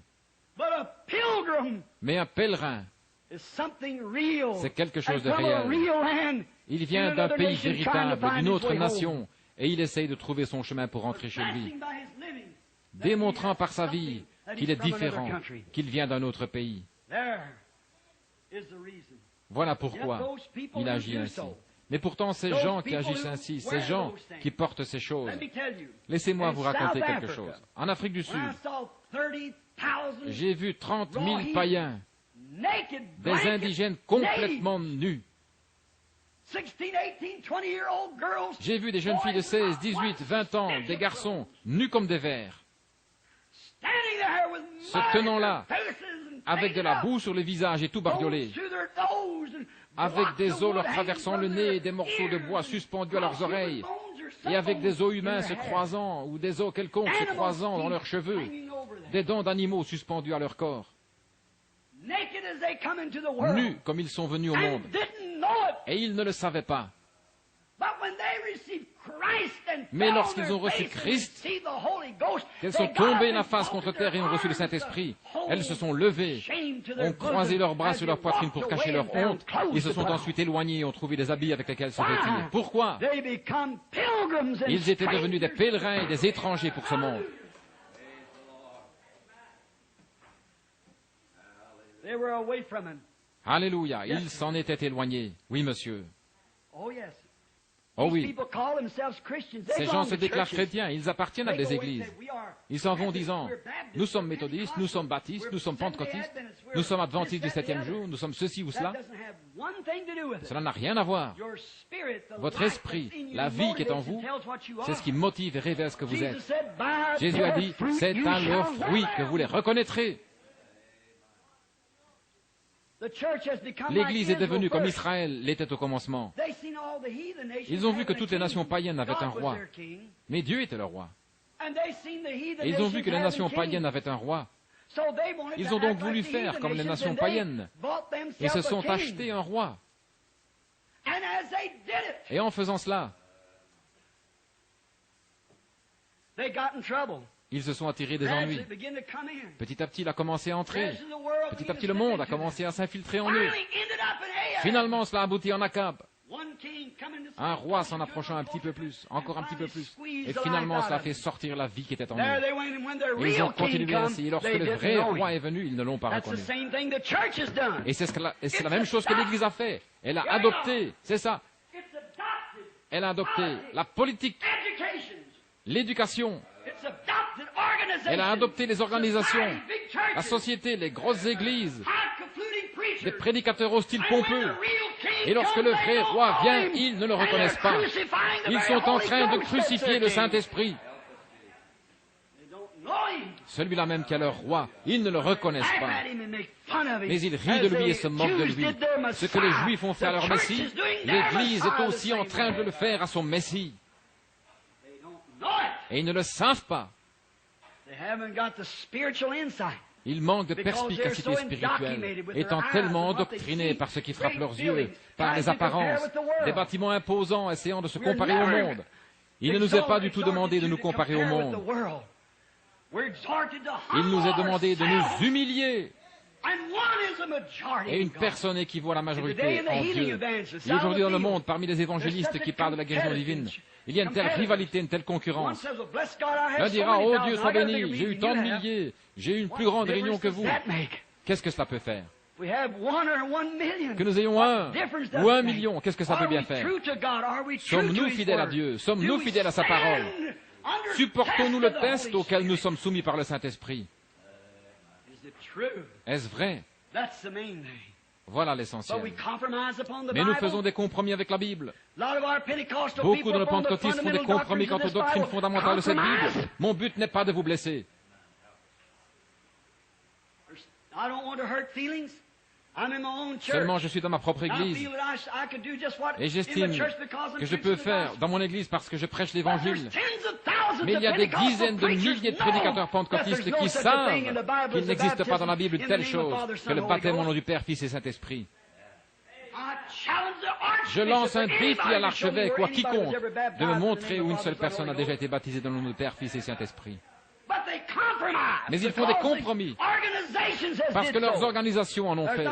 But a pilgrim Mais un pèlerin, is something real. c'est quelque chose de And from a réel. real land, Il in vient d'un another pays nation, trying to véritable, find d'une his autre way home. nation, et il essaye de trouver son chemin pour rentrer chez lui, Confessing by his living that démontrant he has par sa something, vie that qu'il he's est from another différent, country. qu'il vient d'un autre pays. There is the reason. Voilà pourquoi il agit ainsi. Mais pourtant, ces gens qui agissent ainsi, ces gens qui portent ces choses, Let me tell you, laissez-moi in vous raconter South quelque Africa, chose. En Afrique du Sud, when I saw 30,000 j'ai vu 30 000 païens, naked, des blanket indigènes complètement nus. 16, 18, 20-year-old girls J'ai vu des jeunes filles de 16, 18, 20 ans, des garçons, nus comme des vers, standing there with se mud tenant in là, their faces and avec de la painted up, boue sur le visage et tout bariolé, holes through their nose and avec blocks des of os leur wood traversant hanging le from nez et their des morceaux de bois ears, suspendus à leurs crossed oreilles, human bones or et avec des os something humains in se their hair. croisant, ou des os quelconques se Animal croisant dans feet leurs cheveux, hanging over them. des dents d'animaux suspendues à leur corps, Naked as they come into the world, nus comme ils sont venus au monde. and didn't know it. Et ils ne le savaient pas. But when they received Christ and Mais fell on lorsqu'ils their ont reçu face and Christ, received the Holy Ghost, qu'elles they sont got up tombées and la face folded contre terre et ont their reçu le arms Saint-Esprit. to Elles se sont hold levées, shame to their ont croisé bosom leurs bras as sur they leur poitrine walked pour away cacher leur and found honte. clothes Ils se to sont put on. ensuite éloignés et ont trouvé des habits avec lesquels se Why? vêtir. Pourquoi? They become pilgrims and Ils étaient devenus des strangers. pèlerins et des étrangers pour ce monde. They were away from him. Alléluia, ils s'en étaient éloignés. Oui, monsieur. Oh yes. Oh These oui, people call themselves Christians. They ces gens belong se to déclarent churches. chrétiens, ils appartiennent à They des go and églises. say, "We are Ils s'en vont Baptists, disant, we're Baptists, nous sommes we're méthodistes, nous sommes baptistes, nous sommes Seventh-day pentecôtistes, Adventists, we're nous sommes this, adventistes du that, the 7e other." jour, nous sommes ceci ou That cela. doesn't have one thing to do with it. Cela n'a rien à voir. Your spirit, the Votre life esprit, that's in you la vie qui est en motivates and vous, tells what you c'est are. ce qui motive et révèle ce que vous Jesus êtes. said, "By Jésus a their dit, fruit c'est you à leurs shall fruits know que vous les them." reconnaîtrez. The church has become L'Église est like devenue Israel comme first. Israël l'était au commencement. They seen all the heathen nations Ils ont vu having que a toutes les king. nations païennes avaient God un was roi. their king. Mais Dieu était le roi. And they seen the heathen Et ils ont vu nations que les having nations kings. païennes avaient un roi. So they wanted Ils to ont donc act voulu like the faire heathen comme les nations, nations and they païennes. bought Ils se themselves a sont king. achetés un roi. And as they did it, Et en faisant cela, they got in trouble. ils se sont attirés des Gradually ennuis. it began to come in. Petit à petit, il a commencé à entrer. Gradually the world Petit began à to petit, le step monde a into commencé à s'infiltrer them. en eux. Finally ended up in Ahab. Finalement, cela aboutit en Akab. One king coming to Un say, roi s'en approchant un petit peu plus, encore un petit peu plus. Squeeze Et the finalement, life out cela of fait them. sortir la vie qui était en There eux. they went, and when their Et ils ont real king continué come, ainsi. Et lorsque they le didn't vrai know him. roi est venu, ils ne l'ont pas That's the reconnu. same thing the church has done. Et c'est la même chose que l'Église a fait. Elle a adopté, c'est ça, It's adopted elle a adopté la politique, education. l'éducation, It's adopted organization. elle a adopté les organisations, Society, big churches, la société, les grosses églises, high-concluding preachers. des prédicateurs au style And when pompeux. the real king Et lorsque comes, le they vrai don't roi know vient, him. ils ne le And reconnaissent they're pas. crucifying the Ils very sont en Holy train de Ghost crucifier that's le their king. Saint-Esprit. They don't know him. Celui-là même qui est leur roi, ils ne le reconnaissent Laugh pas. at him and make fun of him. Mais ils rient As de lui et the se moquent de Jews lui. did their Ce que les Messiah, Juifs ont fait à the leur church Messie, is doing their l'Église Messiah est the aussi same en train way. de le faire à son Messie. They don't know it. Et ils ne le savent pas. Ils manquent de perspicacité spirituelle, étant tellement endoctrinés par ce qui frappe leurs yeux, par les apparences, des bâtiments imposants essayant de se comparer au monde. Il ne nous est pas du tout demandé de nous comparer au monde. Il nous est demandé de nous humilier. Et une personne équivaut à la majorité en Dieu. Et aujourd'hui dans le monde, parmi les évangélistes qui parlent de la guérison divine, il y a une telle rivalité, une telle concurrence. L'un dira, oh Dieu soit béni, j'ai eu tant de milliers, j'ai eu une plus grande réunion que vous. Qu'est-ce que cela peut faire? Que nous ayons 1 ou 1 million, qu'est-ce que ça peut bien faire? Sommes-nous fidèles à Dieu? Sommes-nous fidèles à sa parole? Supportons-nous le test auquel nous sommes soumis par le Saint-Esprit? Est-ce vrai? Voilà l'essentiel. Mais nous faisons des compromis avec la Bible. Beaucoup de nos pentecôtistes font des compromis quant aux doctrines fondamentales de cette Bible. Mon but n'est pas de vous blesser. Seulement, je suis dans ma propre église et j'estime que je peux faire dans mon église parce que je prêche l'évangile. Mais il y a des dizaines de milliers de prédicateurs pentecôtistes qui savent qu'il n'existe pas dans la Bible telle chose que le baptême au nom du Père, Fils et Saint-Esprit. Je lance un défi à l'archevêque ou à quiconque de me montrer où une seule personne a déjà été baptisée dans le nom du Père, Fils et Saint-Esprit. Mais ils font des compromis parce que leurs organisations en ont fait.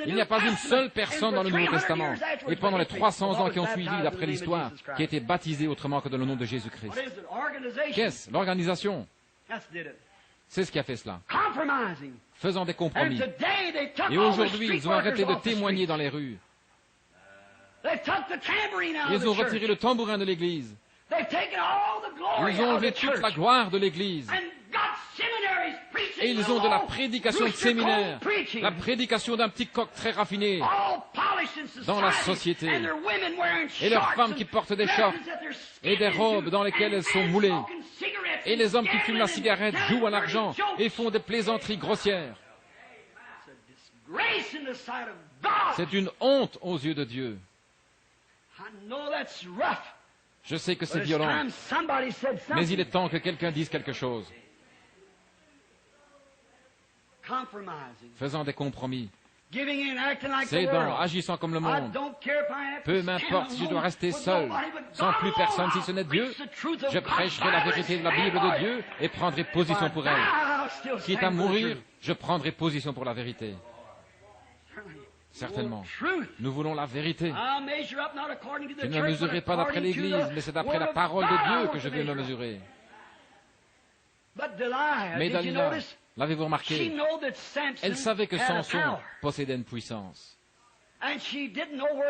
Il n'y a pas une seule personne dans le Nouveau Testament et pendant les 300 ans qui ont suivi d'après l'histoire qui a été baptisée autrement que dans le nom de Jésus-Christ. Qu'est-ce? L'organisation. C'est ce qui a fait cela. Faisant des compromis. Et aujourd'hui, ils ont arrêté de témoigner dans les rues. Ils ont retiré le tambourin de l'Église. Ils ont enlevé toute la gloire de l'Église. Et ils ont de la prédication de séminaire, la prédication d'un petit coq très raffiné dans la société. Et leurs femmes qui portent des shorts et des robes dans lesquelles elles sont moulées. Et les hommes qui fument la cigarette jouent à l'argent et font des plaisanteries grossières. C'est une honte aux yeux de Dieu. Je sais que c'est violent, mais il est temps que quelqu'un dise quelque chose. Faisant des compromis, cédant, agissant comme le monde. Peu m'importe si je dois rester seul, sans plus personne si ce n'est Dieu, je prêcherai la vérité de la Bible de Dieu et prendrai position pour elle. Quitte à mourir, je prendrai position pour la vérité. Certainement. Nous voulons la vérité. Je ne me mesurerai pas d'après l'Église, mais c'est d'après la parole de Dieu que je vais me mesurer. Mais Dalila, l'avez-vous remarqué? Elle savait que Samson possédait une puissance.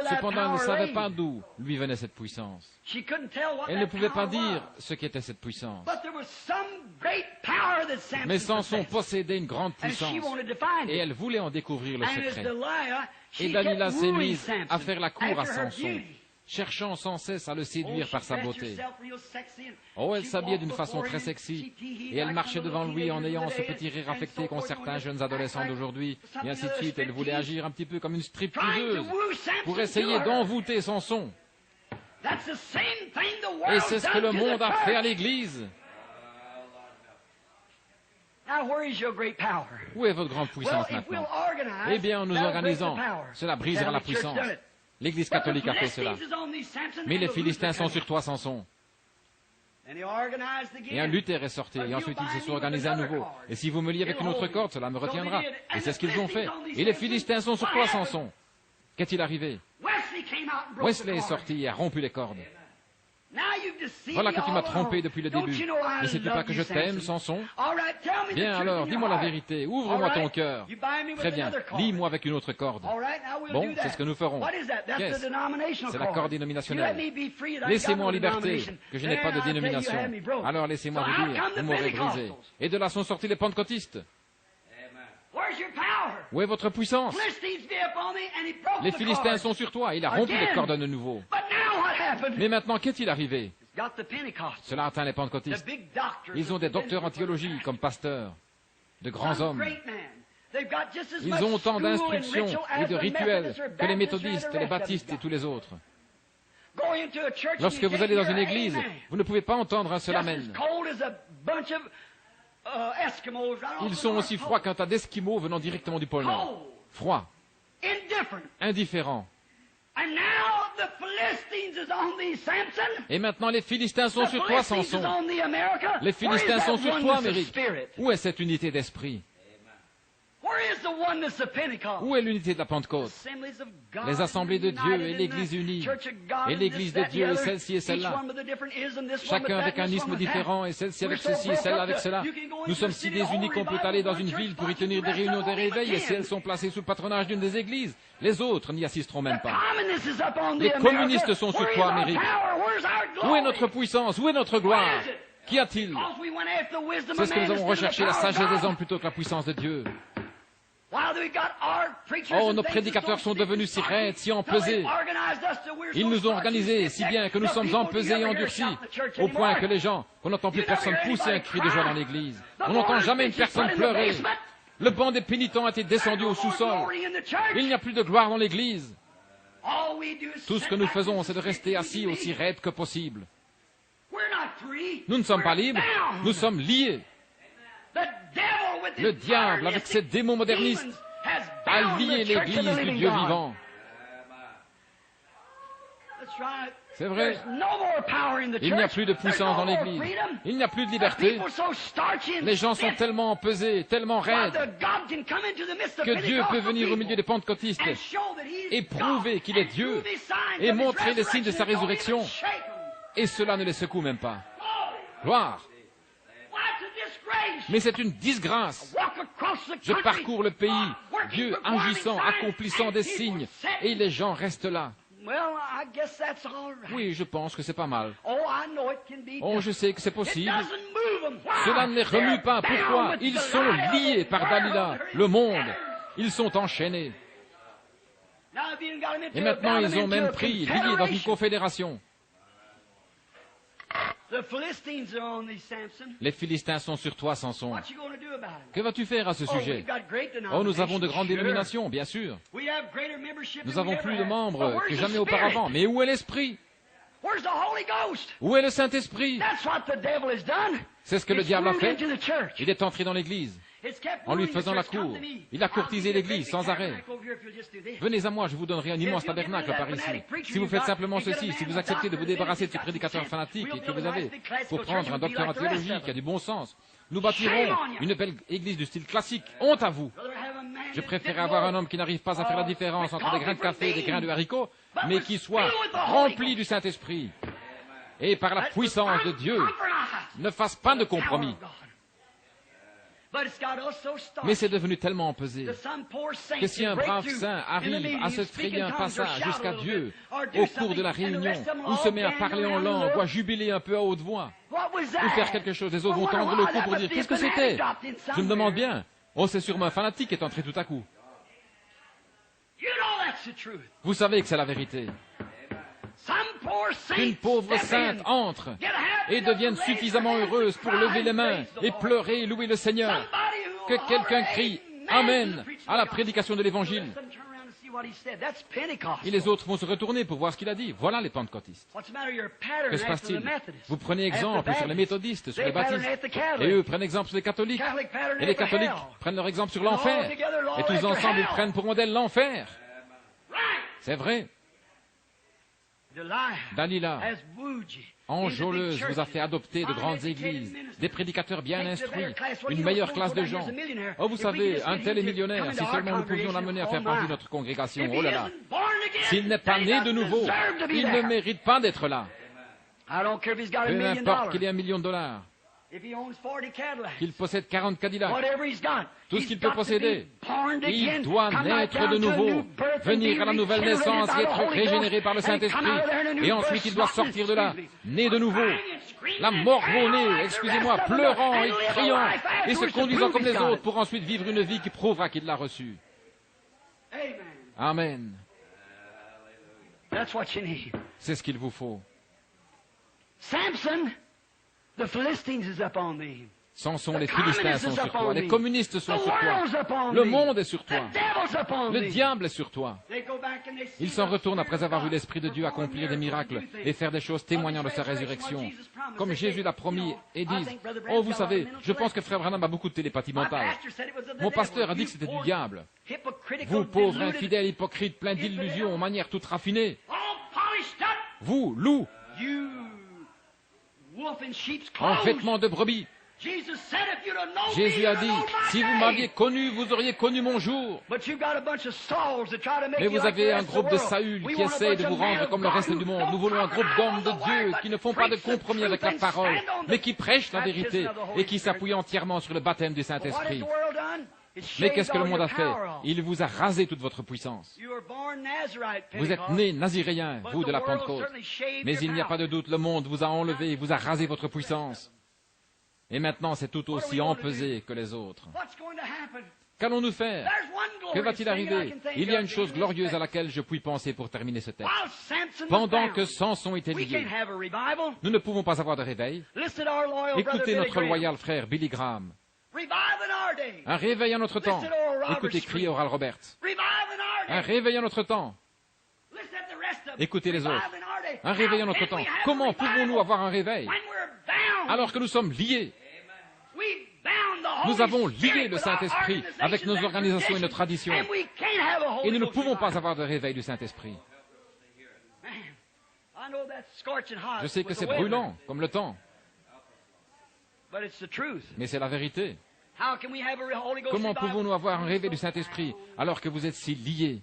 Cependant, elle ne savait pas d'où lui venait cette puissance. Elle ne pouvait pas dire ce qu'était cette puissance. Mais Samson possédait une grande puissance et elle voulait en découvrir le secret. Et Dalila s'est mise à faire la cour à Samson, cherchant sans cesse à le séduire par sa beauté. Oh, elle s'habillait d'une façon très sexy, et elle marchait devant lui en ayant ce petit rire affecté qu'ont certains jeunes adolescents d'aujourd'hui, et ainsi de suite. Elle voulait agir un petit peu comme une stripteaseuse pour essayer d'envoûter Samson. Et c'est ce que le monde a fait à l'Église. Où est votre grande puissance maintenant? Eh bien, en nous organisant, cela brisera la puissance. L'Église catholique a fait cela. Mais les Philistins sont sur toi, Samson. Et un Luther est sorti, et ensuite ils se sont organisés à nouveau. Et si vous me liez avec une autre corde, cela me retiendra. Et c'est ce qu'ils ont fait. Et les Philistins sont sur toi, Samson. Qu'est-il arrivé? Wesley est sorti et a rompu les cordes. Voilà que tu m'as trompé depuis le début. Ne sais-tu pas que je t'aime, Samson? Bien alors, dis-moi la vérité, ouvre-moi ton cœur. Très bien, lie-moi avec une autre corde. Bon, c'est ce que nous ferons. Qu'est-ce? C'est la corde dénominationnelle. Laissez-moi en liberté, que je n'ai pas de dénomination. Alors laissez-moi vous dire, vous m'aurez brisé. Et de là sont sortis les pentecôtistes. Où est votre puissance? Les Philistins sont sur toi, il a rompu les cordes de nouveau. Mais maintenant, qu'est-il arrivé? Cela atteint les pentecôtistes. Ils ont des docteurs en théologie comme pasteurs, de grands hommes. Ils ont autant d'instructions et de rituels que les méthodistes, les baptistes et tous les autres. Lorsque vous allez dans une église, vous ne pouvez pas entendre un seul amen. Ils sont aussi froids qu'un tas d'Esquimaux venant directement du pôle Nord. Froid, indifférent. Et maintenant les Philistins sont sur toi, Samson. Les Philistins sont sur toi, Amérique. Où est cette unité d'esprit? Où est l'unité de la Pentecôte? Les assemblées de Dieu et l'Église unie. Et l'Église de Dieu et celle-ci et celle-là. Chacun avec un isme différent et celle-ci avec ceci et celle-là avec cela. Nous sommes si désunis qu'on peut aller dans une ville pour y tenir des réunions des réveils et si elles sont placées sous le patronage d'une des églises, les autres n'y assisteront même pas. Les communistes sont sur toi, Amérique. Où est notre puissance? Où est notre gloire? Qu'y a-t-il? C'est ce que nous avons recherché, la sagesse des hommes plutôt que la puissance de Dieu. Oh, nos prédicateurs sont devenus si raides, si empesés. Ils nous ont organisés si bien que nous sommes empesés et endurcis, au point que les gens, qu'on n'entend plus personne pousser un cri de joie dans l'église. On n'entend jamais une personne pleurer. Le banc des pénitents a été descendu au sous-sol. Il n'y a plus de gloire dans l'église. Tout ce que nous faisons, c'est de rester assis aussi raides que possible. Nous ne sommes pas libres, nous sommes liés. Le diable, avec ses démons modernistes, a lié l'Église du Dieu vivant. C'est vrai. Il n'y a plus de puissance dans l'Église. Il n'y a plus de liberté. Les gens sont tellement empesés, tellement raides, que Dieu peut venir au milieu des pentecôtistes et prouver qu'il est Dieu et montrer les signes de sa résurrection. Et cela ne les secoue même pas. Gloire! Mais c'est une disgrâce. Je parcours le pays, Dieu agissant, accomplissant des signes, et les gens restent là. Oui, je pense que c'est pas mal. Oh, je sais que c'est possible. Cela ne les remue pas. Pourquoi? Ils sont liés par Dalila, le monde. Ils sont enchaînés. Et maintenant, ils ont même pris, liés dans une confédération. Les Philistins sont sur toi, Samson. Que vas-tu faire à ce sujet? Oh, nous avons de grandes dénominations, bien sûr. Nous avons plus de membres que jamais auparavant. Mais où est l'Esprit? Où est le Saint-Esprit? C'est ce que le diable a fait. Il est entré dans l'Église en lui faisant la cour. Il a courtisé l'Église sans arrêt. Venez à moi, je vous donnerai un immense tabernacle par ici. Si vous faites simplement ceci, si vous acceptez de vous débarrasser de ces prédicateurs fanatiques et que vous avez, pour prendre un docteur en théologie qui a du bon sens, nous bâtirons une belle église du style classique. Honte à vous! Je préférerais avoir un homme qui n'arrive pas à faire la différence entre des grains de café et des grains de haricots, mais qui soit rempli du Saint-Esprit. Et par la puissance de Dieu, ne fasse pas de compromis. Mais c'est devenu tellement empesé que si un brave saint arrive à se frayer un passage jusqu'à Dieu au cours de la réunion, ou se met à parler en langue, ou à jubiler un peu à haute voix, ou faire quelque chose, les autres vont tendre le cou pour dire « Qu'est-ce que c'était ?» Je me demande bien. Oh, c'est sûrement un fanatique qui est entré tout à coup. Vous savez que c'est la vérité. Qu'une pauvre sainte entre et devienne suffisamment heureuse pour lever les mains et pleurer et louer le Seigneur. Que quelqu'un crie « Amen » à la prédication de l'Évangile. Et les autres vont se retourner pour voir ce qu'il a dit. Voilà les pentecôtistes. Que se passe-t-il? Vous prenez exemple sur les méthodistes, sur les baptistes, et eux prennent exemple sur les catholiques, et les catholiques prennent leur exemple sur l'enfer, et tous ensemble ils prennent pour modèle l'enfer. C'est vrai. Dalila, enjôleuse, vous a fait adopter de grandes églises, des prédicateurs bien instruits, une meilleure classe de gens. Oh, vous savez, un tel est millionnaire, si seulement nous pouvions l'amener à faire partie de notre congrégation. Oh là là. S'il n'est pas né de nouveau, il ne mérite pas d'être là. Peu importe qu'il ait $1 million, qu'il possède 40 Cadillacs, tout ce qu'il peut posséder, il doit naître de nouveau, venir à la nouvelle naissance et être régénéré par le Saint-Esprit. Et ensuite, il doit sortir de là, né de nouveau, la mort-au-nez, excusez-moi, pleurant et criant, et se conduisant comme les autres pour ensuite vivre une vie qui prouvera qu'il l'a reçue. Amen. C'est ce qu'il vous faut. Samson, the Philistines is up on thee. Samson, les Philistins sont sur toi, les communistes sont sur toi, le monde est sur toi, le diable est sur toi. Ils s'en retournent après avoir eu l'Esprit de Dieu accomplir des miracles et faire des choses témoignant de sa résurrection, comme Jésus l'a promis, et disent « Oh, vous savez, je pense que Frère Branham a beaucoup de télépathie mentale. Mon pasteur a dit que c'était du diable. Vous, pauvres infidèles, hypocrites, pleins d'illusions, aux manières toutes raffinées. Vous, loups, en vêtements de brebis. Jésus a dit, si vous m'aviez connu, vous auriez connu mon jour. Mais vous avez un groupe de Saül qui essaye de vous rendre comme le reste du monde. Nous voulons un groupe d'hommes de Dieu qui ne font pas de compromis avec la parole, mais qui prêchent la vérité et qui s'appuient entièrement sur le baptême du Saint-Esprit. Mais qu'est-ce que le monde a fait? Il vous a rasé toute votre puissance. Vous êtes nés naziréens, vous de la Pentecôte. Mais il n'y a pas de doute, le monde vous a enlevé, vous a rasé votre puissance. Et maintenant, c'est tout aussi empesé que les autres. Qu'allons-nous faire? Que va-t-il arriver? Il y a une chose glorieuse à laquelle je puis penser pour terminer ce texte. Pendant que Samson était lié, nous ne pouvons pas avoir de réveil. Écoutez notre loyal frère Billy Graham. Un réveil en notre temps. Écoutez crier Oral Roberts. Un réveil en notre temps. Écoutez les autres. Un réveil en notre temps. Comment pouvons-nous avoir un réveil alors que nous sommes liés? Nous avons lié le Saint-Esprit avec nos organisations et nos traditions. Et nous ne pouvons pas avoir de réveil du Saint-Esprit. Je sais que c'est brûlant, comme le temps. Mais c'est la vérité. Comment pouvons-nous avoir un réveil du Saint-Esprit alors que vous êtes si liés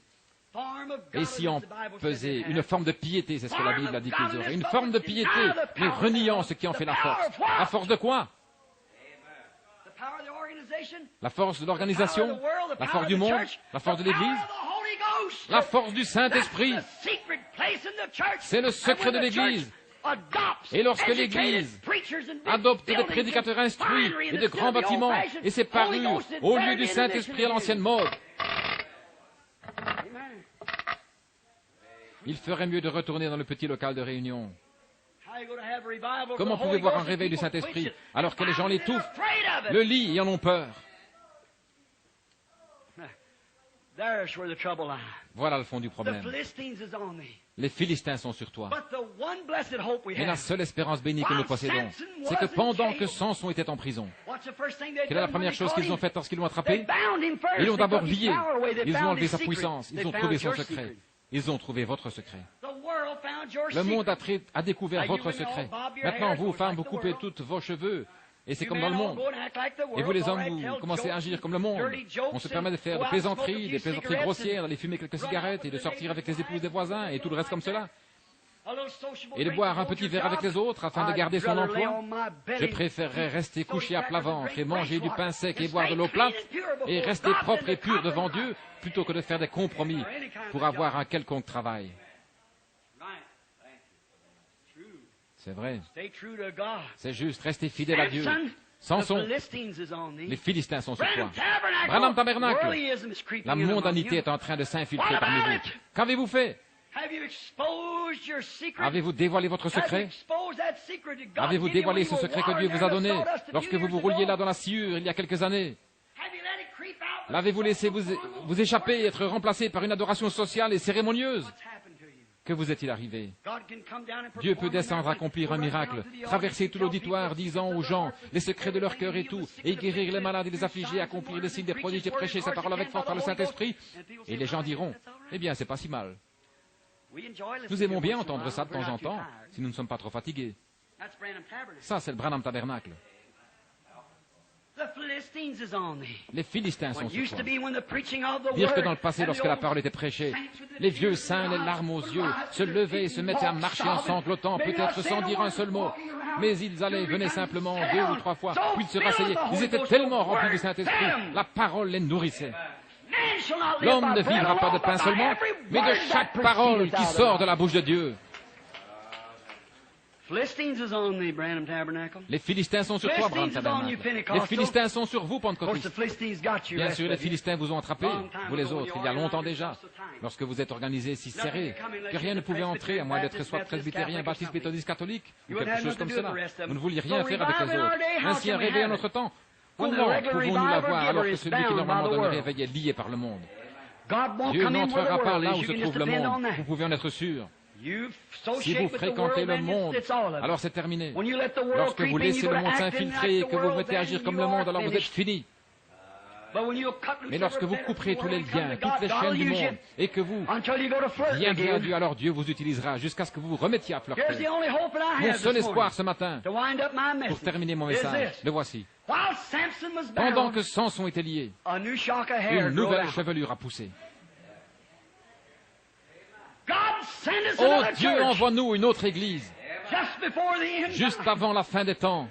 et si empesés? Une forme de piété, c'est ce que la Bible a dit qu'ils auraient. Une forme de piété, mais reniant ce qui en fait la force. La force de quoi? La force de l'organisation, la force du monde, la force de l'Église, la force du Saint-Esprit. C'est le secret de l'Église. Et lorsque l'Église adopte des prédicateurs instruits et de grands bâtiments, et ses parures au lieu du Saint-Esprit à l'ancienne mode, il ferait mieux de retourner dans le petit local de réunion. Comment pouvez-vous avoir un réveil du Saint-Esprit alors que les gens l'étouffent, le lient et en ont peur? Voilà le fond du problème. Les Philistins sont sur toi. Mais la seule espérance bénie que nous possédons, c'est que pendant que Samson était en prison, quelle est la première chose qu'ils ont faite lorsqu'ils l'ont attrapé? Ils l'ont d'abord lié, ils ont enlevé sa puissance, ils ont trouvé son secret. Ils ont trouvé votre secret. Le monde a découvert votre secret. Maintenant, vous, femmes, vous coupez tous vos cheveux. Et c'est comme dans le monde. Et vous, les hommes, vous commencez à agir comme le monde. On se permet de faire des plaisanteries grossières, d'aller fumer quelques cigarettes et de sortir avec les épouses des voisins et tout le reste comme cela. Et de boire un petit verre avec les autres afin de garder son emploi. Je préférerais rester couché à plat ventre et manger du pain sec et boire de l'eau plate et rester propre et pur devant Dieu plutôt que de faire des compromis pour avoir un quelconque travail. C'est vrai. C'est juste, restez fidèle à Dieu. Samson, les Philistins sont sur toi. Branham Tabernacle, la mondanité est en train de s'infiltrer parmi vous. Qu'avez-vous fait? Avez-vous dévoilé votre secret? Avez-vous dévoilé ce secret que Dieu vous a donné lorsque vous vous rouliez là dans la sciure il y a quelques années? L'avez-vous laissé vous échapper et être remplacé par une adoration sociale et cérémonieuse? Que vous est-il arrivé? Dieu peut descendre accomplir un miracle, traverser tout l'auditoire, disant aux gens les secrets de leur cœur et tout, et guérir les malades et les affligés, accomplir des signes, des prodiges et prêcher sa parole avec force par le Saint-Esprit. Et les gens diront, eh bien, c'est pas si mal. Nous aimons bien entendre ça de temps en temps, si nous ne sommes pas trop fatigués. Ça, c'est le Branham Tabernacle. Les Philistins sont sur toi. Dire que dans le passé, lorsque la parole était prêchée, les vieux saints, les larmes aux yeux, se levaient et se mettaient à marcher en sanglotant, peut-être sans dire un seul mot. Mais ils venaient simplement 2 ou 3 fois, puis ils se rasseyaient. Ils étaient tellement remplis du Saint-Esprit, la parole les nourrissait. L'homme ne vivra pas de pain seulement, mais de chaque parole qui sort de la bouche de Dieu. Les Philistins sont sur toi, Branham Tabernacle. Les Philistins sont sur vous, pentecôtistes. Bien sûr, les Philistins vous ont attrapé, vous les autres, il y a longtemps déjà, lorsque vous êtes organisés si serrés, que rien ne pouvait entrer, à moins d'être soit presbytérien, baptiste, méthodiste, catholique, ou quelque chose comme cela. Vous ne vouliez rien faire avec les autres. Ainsi, un réveil à notre temps. Comment pouvons-nous l'avoir alors que celui qui normalement donne le réveil est lié par le monde? Dieu n'entrera pas là où se trouve le monde. Vous pouvez en être sûr. Si vous fréquentez le monde, alors c'est terminé. Lorsque vous laissez le monde s'infiltrer et que vous mettez à agir comme le monde, alors vous êtes fini. Mais lorsque vous couperez tous les liens, toutes les chaînes du monde, et que vous viendrez à Dieu, alors Dieu vous utilisera jusqu'à ce que vous vous remettiez à flirter. Mon seul espoir ce matin, pour terminer mon message, le voici. Pendant que Samson était lié, une nouvelle chevelure a poussé. Oh Dieu, envoie-nous une autre église, juste avant la fin des temps.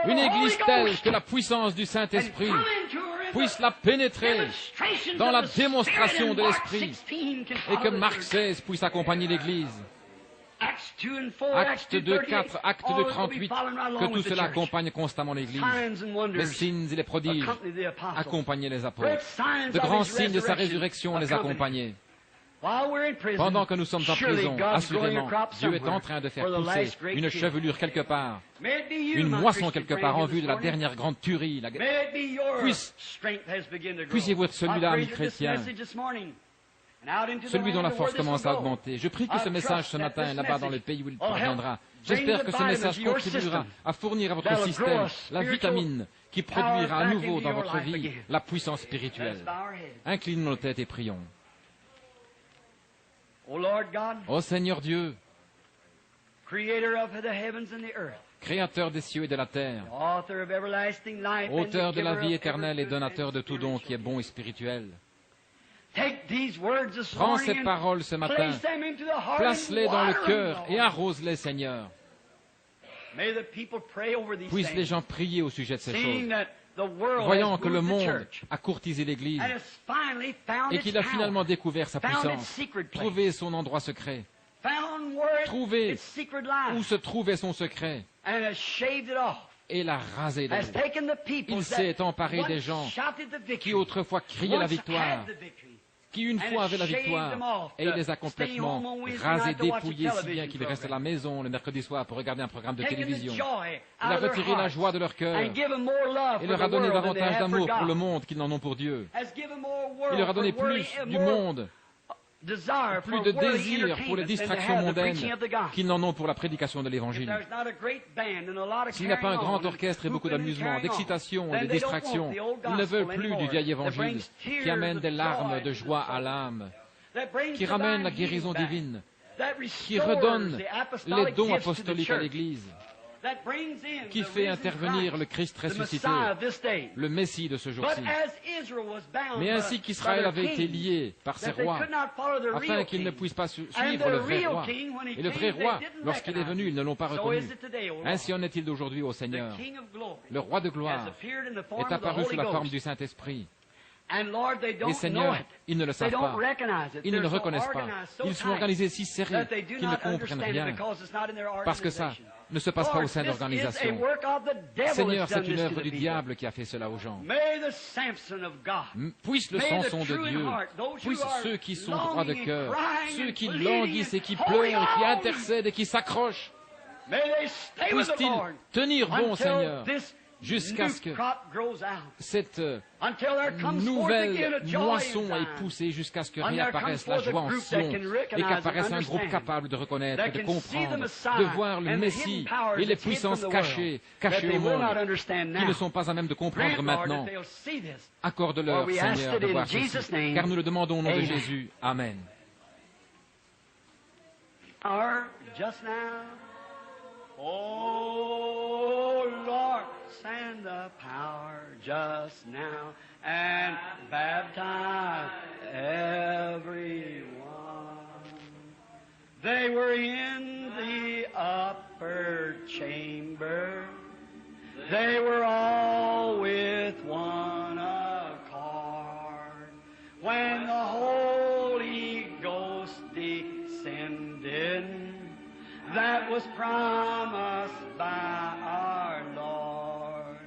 Une église telle que la puissance du Saint-Esprit puisse la pénétrer dans la démonstration de l'Esprit et que Marc 16 puisse accompagner l'église. Acte 2, 4, Acte 2, 38, que tout cela accompagne constamment l'Église. Les signes et les prodiges accompagnaient les apôtres. De grands signes de sa résurrection les accompagnaient. Pendant que nous sommes en prison, assurément, Dieu est en train de faire pousser une chevelure quelque part, une moisson quelque part en vue de la dernière grande tuerie. Puissiez-vous être celui-là, ami chrétien, celui dont la force commence à augmenter. Je prie que ce message ce matin, là-bas dans le pays où il parviendra, j'espère que ce message contribuera à fournir à votre système la vitamine qui produira à nouveau dans votre vie la puissance spirituelle. Inclinons nos têtes et prions. Ô Seigneur Dieu, Créateur des cieux et de la terre, Auteur de la vie éternelle et donateur de tout don qui est bon et spirituel, prends ces paroles ce matin, place-les dans le cœur et arrose-les, Seigneur. Puissent les gens prier au sujet de ces choses, voyant que le monde a courtisé l'Église et qu'il a finalement découvert sa puissance, trouvé son endroit secret, trouvé où se trouvait son secret et l'a rasé de lui. Il s'est emparé des gens qui autrefois criaient la victoire, qui une fois avaient la victoire, et il les a complètement rasés, dépouillés, si bien qu'ils restent à la maison le mercredi soir pour regarder un programme de télévision. Il a retiré la joie de leur cœur et leur a donné davantage d'amour pour le monde qu'ils n'en ont pour Dieu. Il leur a donné plus du monde, plus de désir pour les distractions mondaines qu'ils n'en ont pour la prédication de l'Évangile. S'il n'y a pas un grand orchestre et beaucoup d'amusement, d'excitation et de distraction, ils ne veulent plus du vieil Évangile qui amène des larmes de joie à l'âme, qui ramène la guérison divine, qui redonne les dons apostoliques à l'Église, qui fait intervenir le Christ ressuscité, le Messie de ce jour-ci. Mais ainsi qu'Israël avait été lié par ses rois, afin qu'ils ne puissent pas suivre le vrai roi. Et le vrai roi, lorsqu'il est venu, ils ne l'ont pas reconnu. Ainsi en est-il d'aujourd'hui, ô Seigneur. Le roi de gloire est apparu sous la forme du Saint-Esprit. Et Seigneur, ils ne le savent pas, ils ne le reconnaissent pas, ils sont organisés si serrés qu'ils ne comprennent rien, parce que ça ne se passe pas au sein d'organisations. Seigneur, c'est une œuvre du diable qui a fait cela aux gens. Puisse le Samson de Dieu, puisse ceux qui sont droits de cœur, ceux qui languissent et qui pleurent et qui intercèdent et qui s'accrochent, puissent-ils tenir bon, Seigneur, jusqu'à ce que cette nouvelle moisson ait poussé, jusqu'à ce que réapparaisse la joie en Sion et qu'apparaisse un groupe capable de reconnaître, de comprendre, de voir le Messie et les puissances cachées au monde, qui ne sont pas à même de comprendre maintenant. Accorde-leur, Seigneur, de voir ceci, car nous le demandons au nom de Jésus. Amen. Oh Lord, send the power just now and baptize everyone. They were in the upper chamber. They were all with one accord. When the Holy Ghost descended that was promised by our Lord.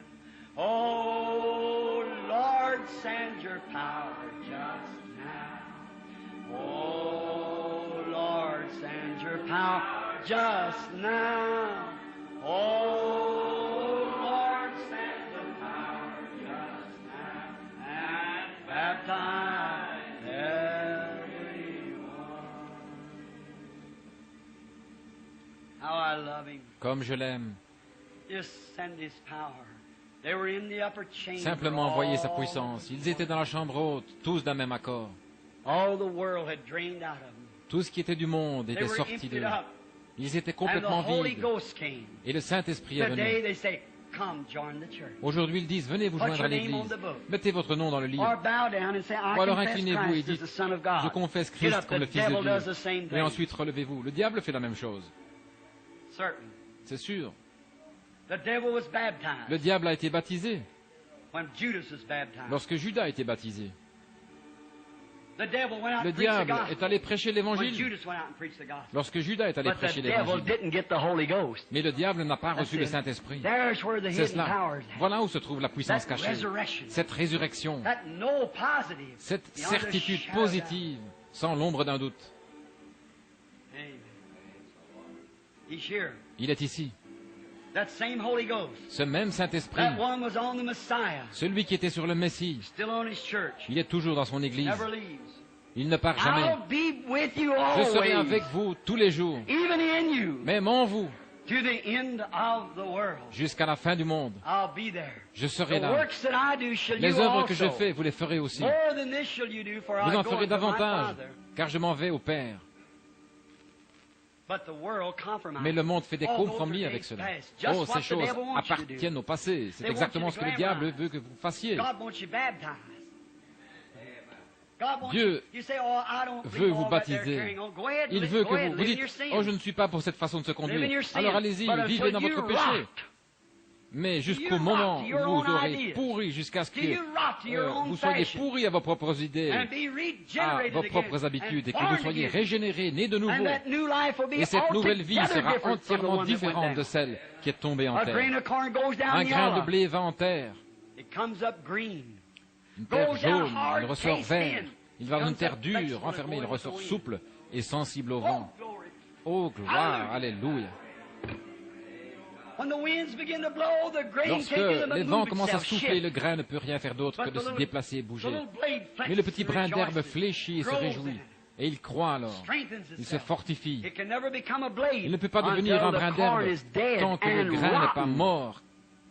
Oh, Lord, send your power just now. Oh, Lord, send your power just now. Oh, Lord, send the power just now and baptize everyone. How I love Him. Comme je l'aime. Just send His power. They were in the upper chamber. Simplement envoyer sa puissance. Ils étaient dans la chambre haute, tous d'un même accord. All the world had drained out of them. Tout ce qui était du monde They était were sorti emptied d'eux. up. Ils étaient And the complètement Holy vides. Ghost came. Et le Saint-Esprit est Today venu. they say, come join the church. Aujourd'hui, ils disent, venez vous Put joindre à your name on l'Église. the book. Mettez votre nom dans le Or livre. bow down and say, I Ou alors confess inclinez-vous et Christ as dites, the Son of God. je confesse Get Christ up, comme the le Fils de devil does the Dieu. same Et thing. ensuite, relevez-vous. Le diable fait la même chose. Certain. C'est sûr. The devil was baptized Le diable a été baptisé when Judas was baptized. lorsque Judas a été baptisé. The devil went out Le and preached the diable est gospel allé prêcher when l'Évangile Judas went out and preached the gospel. lorsque Judas est allé But the prêcher devil l'Évangile. didn't get the Holy Ghost. Mais le diable n'a pas reçu le That's it. Saint-Esprit. There's where the C'est hidden cela. power is at. Voilà où se trouve la puissance That cachée. resurrection. Cette résurrection. That no positive. Cette beyond a certitude shadow of positive, sans l'ombre d'un doute. doubt. Amen. He's here. Il est ici. That same Holy Ghost. Ce même Saint-Esprit, That one was on the Messiah. celui qui était sur le Messie, Still on His church. il est toujours dans son Église. Never leaves. Il ne part jamais. I'll be with you Je serai always. avec vous tous les jours, Even in you. même en vous, To the end of the world. jusqu'à la fin du monde. I'll be there. Je serai The là. works that I do shall Les you œuvres que je also. fais, vous les ferez aussi. More than this shall you do, for Vous I en go ferez unto my davantage, Father. car je m'en vais au Père. But the world compromises. Mais le monde fait des All those compromis are avec things cela. past. Just Oh, what ces the choses devil wants you to do. appartiennent au passé. C'est They exactement want ce you que to le diable glamorize. veut que vous fassiez. God wants you baptized. God wants Dieu you say, oh, I don't veut believe vous all that they're baptiser. carrying on. Go ahead, Il live- veut go que ahead, vous live in dites, your sin. oh, je ne suis pas pour cette façon de se Live in conduire. your sin. Alors allez-y, But vivez until dans votre you péché. rot, Mais jusqu'au you moment rot to où your vous own aurez ideas. pourri jusqu'à ce que Till you rot to your own vous soyez fashion. pourri à vos propres idées, and be à regenerated vos again, propres habitudes, et and que vous born soyez again. régénérés, nés de And nouveau. that new life will be Et cette nouvelle vie altogether sera different from the entièrement one that went différente de down. celle qui est tombée en A terre. grain of corn goes down Un grain de yellow. blé va en terre, It comes up green. une terre Goes down jaune, hard, il ressort taste vert. in. Il va dans une Comes terre up dure, flexible, renfermée, il going ressort with the wind. souple et sensible au Oh, vent. glory. Oh, gloire, alléluia. When the winds begin to blow, the grain Lorsque takes them les and vents move commencent à itself, souffler, shift. le grain ne peut rien faire d'autre que But de the se little- déplacer et bouger. the little blade flexes Mais le petit and brin d'herbe rejoices. fléchit et se Grows réjouit. in it. Et il croit alors. Strengthens Il se itself. fortifie. It can never become a blade Il ne peut pas until devenir un the brin corn d'herbe is dead tant que le and grain n'est pas rotten. mort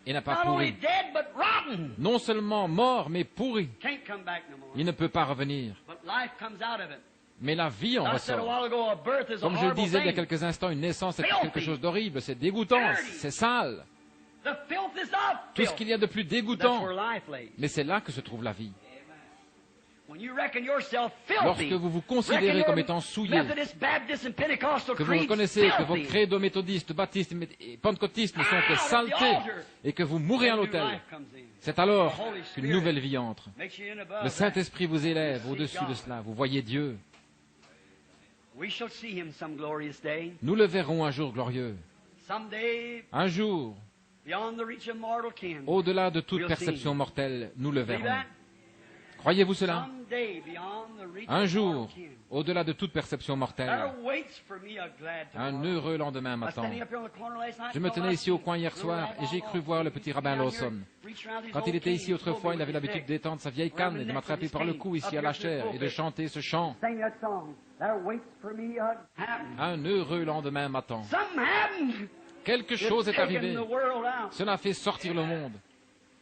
et n'a pas Not only pourri. dead, but rotten. Non seulement mort, mais pourri. Can't come back no more. Il ne peut pas revenir. But life comes out of it. Mais la vie en I said a ressort. while ago, a birth is a Comme je le horrible disais il y a thing. quelques instants, une naissance c'est Filthy. quelque chose d'horrible, c'est dégoûtant, Dirty. c'est sale. The filth is of Tout ce filth. qu'il y a de plus That's dégoûtant. where life lays. Mais c'est là que se trouve la vie. When you reckon yourself Lorsque filthy, vous vous considérez comme étant souillé, Methodist, Baptist, and Pentecostal que vous creeds reconnaissez que vos filthy, credos méthodistes, baptistes et pentecôtistes ne sont que saleté et que vous mourrez à a new l'autel, life comes in. c'est alors qu'une nouvelle vie entre. Makes you in above Le that. Saint-Esprit vous élève au-dessus de cela. Vous voyez Dieu. We shall see him some glorious day. Nous le verrons un jour glorieux. Someday, Un jour, beyond the reach of mortal kin. au-delà de toute perception mortelle, nous le Believe verrons. that? Croyez-vous cela? Someday, beyond the reach Un of jour, mortal kin. au-delà de toute perception mortelle, There waits for me a glad un tomorrow. heureux lendemain I was m'attend. standing up here on the corner last night Je me and tenais I ici au seen coin hier little soir rabbi et j'ai cru Lawson. voir le petit rabbin Down here, Lawson. reach around his Quand il old était ici cane, autrefois, il avait over his l'habitude neck. d'étendre sa vieille canne et de m'attraper par le cou ici à la chair et de chanter ce chant. Sing that song. There waits for me a happen. Un heureux lendemain m'attend. Something happened. Quelque It's chose est taken arrivé. the world out. Cela fait sortir le monde.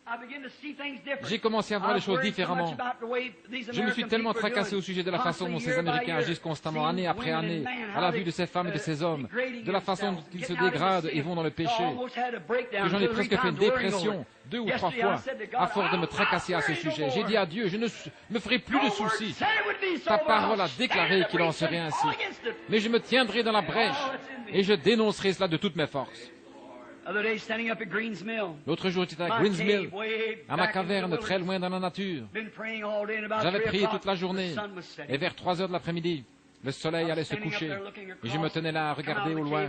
I begin to see things different. J'ai commencé à voir les I've choses worried so différemment. much about the way these Je me suis American tellement people are tracassé doing. au sujet de la façon dont Constantly, ces year by Américains year, agissent constamment, seeing année après women and année, men, à la how vue de ces femmes et de ces hommes, degrading de la façon dont themselves, ils se getting out of dégradent the et sin. vont dans le So I péché, almost had a breakdown que j'en ai two or three presque fait times worrying over dépression it. 2 ou 3 Yesterday, I fois, said to God, à force de me I'm tracasser à ce not sujet. worried J'ai no dit à more. Dieu, je ne me ferai plus de Your word soucis. said it would be so, Ta but parole I'll a stand déclaré up qu'il en and serait ainsi. fall against it. Mais je me tiendrai dans la brèche et je dénoncerai cela de toutes mes forces. Other day, standing up at Greens Mill, L'autre jour, j'étais à my Greens Mill, cave way à ma back in the caverne très wilderness. loin dans la nature. Been praying all day, and about J'avais 3 prié o'clock, toute la the journée sun was setting. et vers 3 heures de l'après-midi, Le soleil allait se coucher, et je me tenais là à regarder au loin.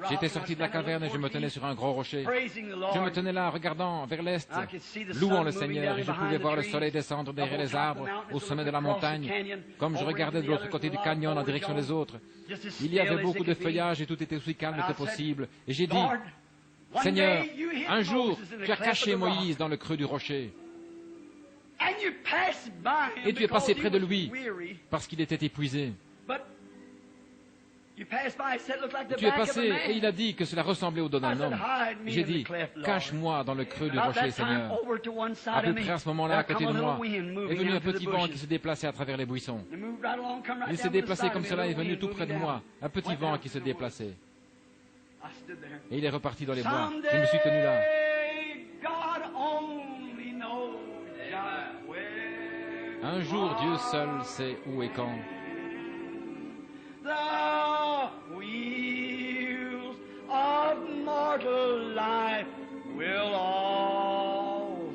J'étais sorti de la caverne et je me tenais sur un gros rocher. Je me tenais là, regardant vers l'est, louant le Seigneur, et je pouvais voir le soleil descendre derrière les arbres, au sommet de la montagne. Comme je regardais de l'autre côté du canyon en direction des autres, il y avait beaucoup de feuillage et tout était aussi calme que possible. Et j'ai dit, Seigneur, un jour, tu as caché Moïse dans le creux du rocher. Et tu es passé près de lui parce qu'il était épuisé. Tu es passé et il a dit que cela ressemblait au dos d'un homme. J'ai dit, cache-moi dans le creux du rocher, Seigneur. À peu près à ce moment-là, à côté de moi, est venu un petit vent qui se déplaçait à travers les buissons. Il s'est déplacé comme cela et est venu tout près de moi, un petit vent qui se déplaçait. Et il est reparti dans les bois. Je me suis tenu là. Un jour, Dieu seul sait où et quand. The wheels of mortal life will all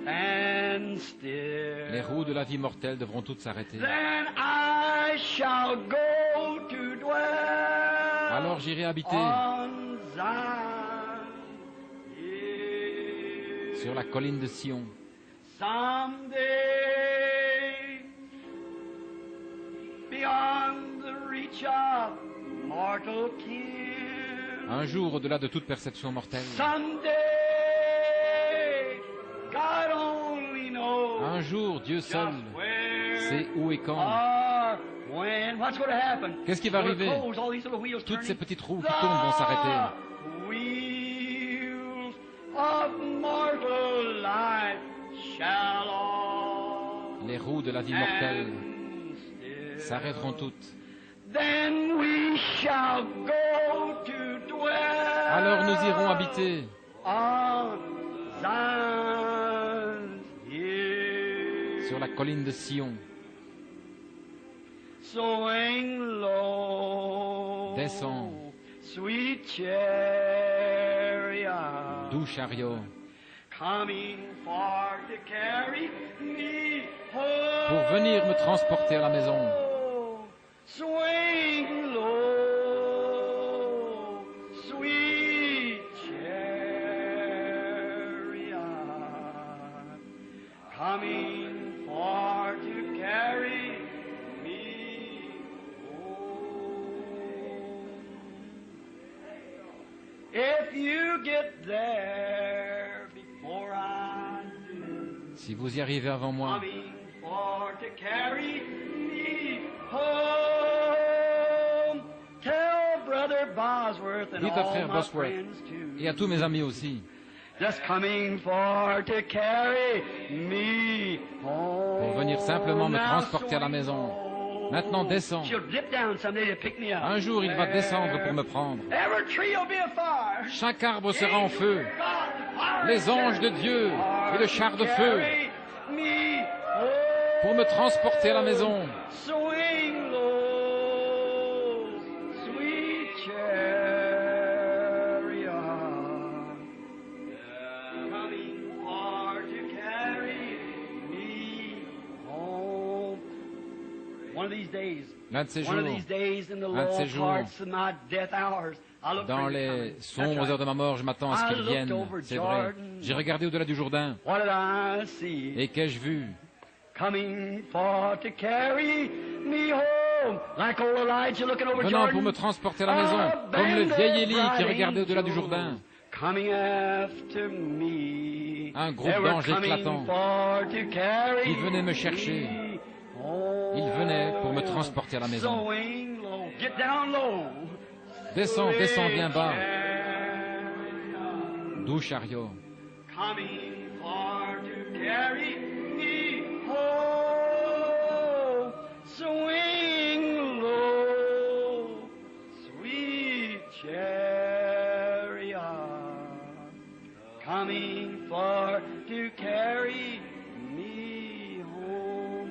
stand still. Les roues de la vie mortelle devront toutes s'arrêter. Then I shall go to dwell. Alors j'irai habiter On Zion Hill. sur la colline de Sion. Someday, beyond the reach of mortal kin. Un jour, au-delà de toute perception mortelle. Someday, God only knows. Un jour, Dieu seul sait où et quand. When. What's going to happen? Qu'est-ce qui va arriver? Toutes ces petites roues qui tournent vont s'arrêter. Wheels of mortal life shall all Les roues de la vie mortelle s'arrêteront toutes. Then we shall go to dwell. Alors nous irons habiter On Zion's hill. sur la colline de Sion. Swing low, Descends, sweet chariot, doux chariot, coming for to carry me home. pour venir me transporter à la maison. Swing low, sweet chariot, coming for to carry me home. If you get there before I do, Si vous y arrivez avant moi, coming for to carry me home. Tell Brother Bosworth and dites à all frère my Bosworth friends too. et à tous mes amis aussi, Just coming for to carry me home. pour venir simplement me Now transporter à la maison. swing Maintenant, low. descends. She'll dip down someday to pick me up. Un jour, il va descendre pour me prendre. Every tree will be afire. Chaque arbre sera en feu. God, fire Les anges de Dieu et le char de feu carry me home. pour me transporter à la maison. Swing low, sweet chariot, coming far to carry me home. One of these days, L'un de ces jours, one of these days in the un de ces low jours, parts of my death hours, I look dans for you les coming. That's sombres right. heures de ma mort, je m'attends à ce qu'ils viennent. C'est vrai. J'ai regardé au-delà du Jourdain. What did I see? Et qu'ai-je vu? Coming for to carry me home, like old Elijah looking over Venant pour Jordan. me transporter à la maison, comme le vieil Élie qui regardait au-delà du Jourdain. Coming after me. Un groupe They were d'anges coming éclatants. for to carry Ils venaient me chercher. me home. Ils venaient pour me transporter à la maison. Swing low, get down low. Descends, descends bien bas, Chariot, doux chariot. coming for to carry me home. Swing low, sweet chariot, coming for to carry me home.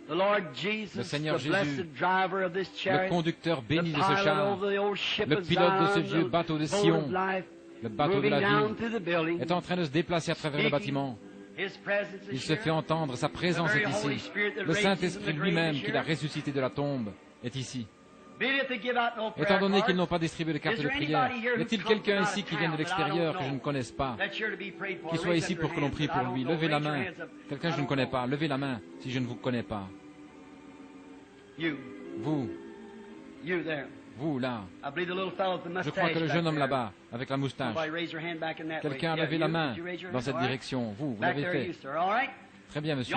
The Lord Jesus, Le Seigneur the Jésus, blessed driver of this Le chariot, conducteur béni the de ce pilot char, over the old ship le of pilote de ce Zion, vieux the bateau de boat Sion, of life, le bateau de moving la down vie, through the building, est en train de se déplacer à travers le bâtiment, Il se fait entendre, sa présence est ici. Le Saint-Esprit lui-même, qui l'a ressuscité de la tombe, est ici. Étant donné qu'ils n'ont pas distribué de carte de prière, y a-t-il quelqu'un ici qui vient de l'extérieur que je ne connaisse pas, qui soit ici pour que l'on prie pour lui? Levez la main. Quelqu'un que je ne connais pas, levez la main si je ne vous connais pas. Vous, là. Je crois que le jeune homme là-bas, avec la moustache. Quelqu'un a levé la main dans cette direction. Vous l'avez fait. Très bien, monsieur.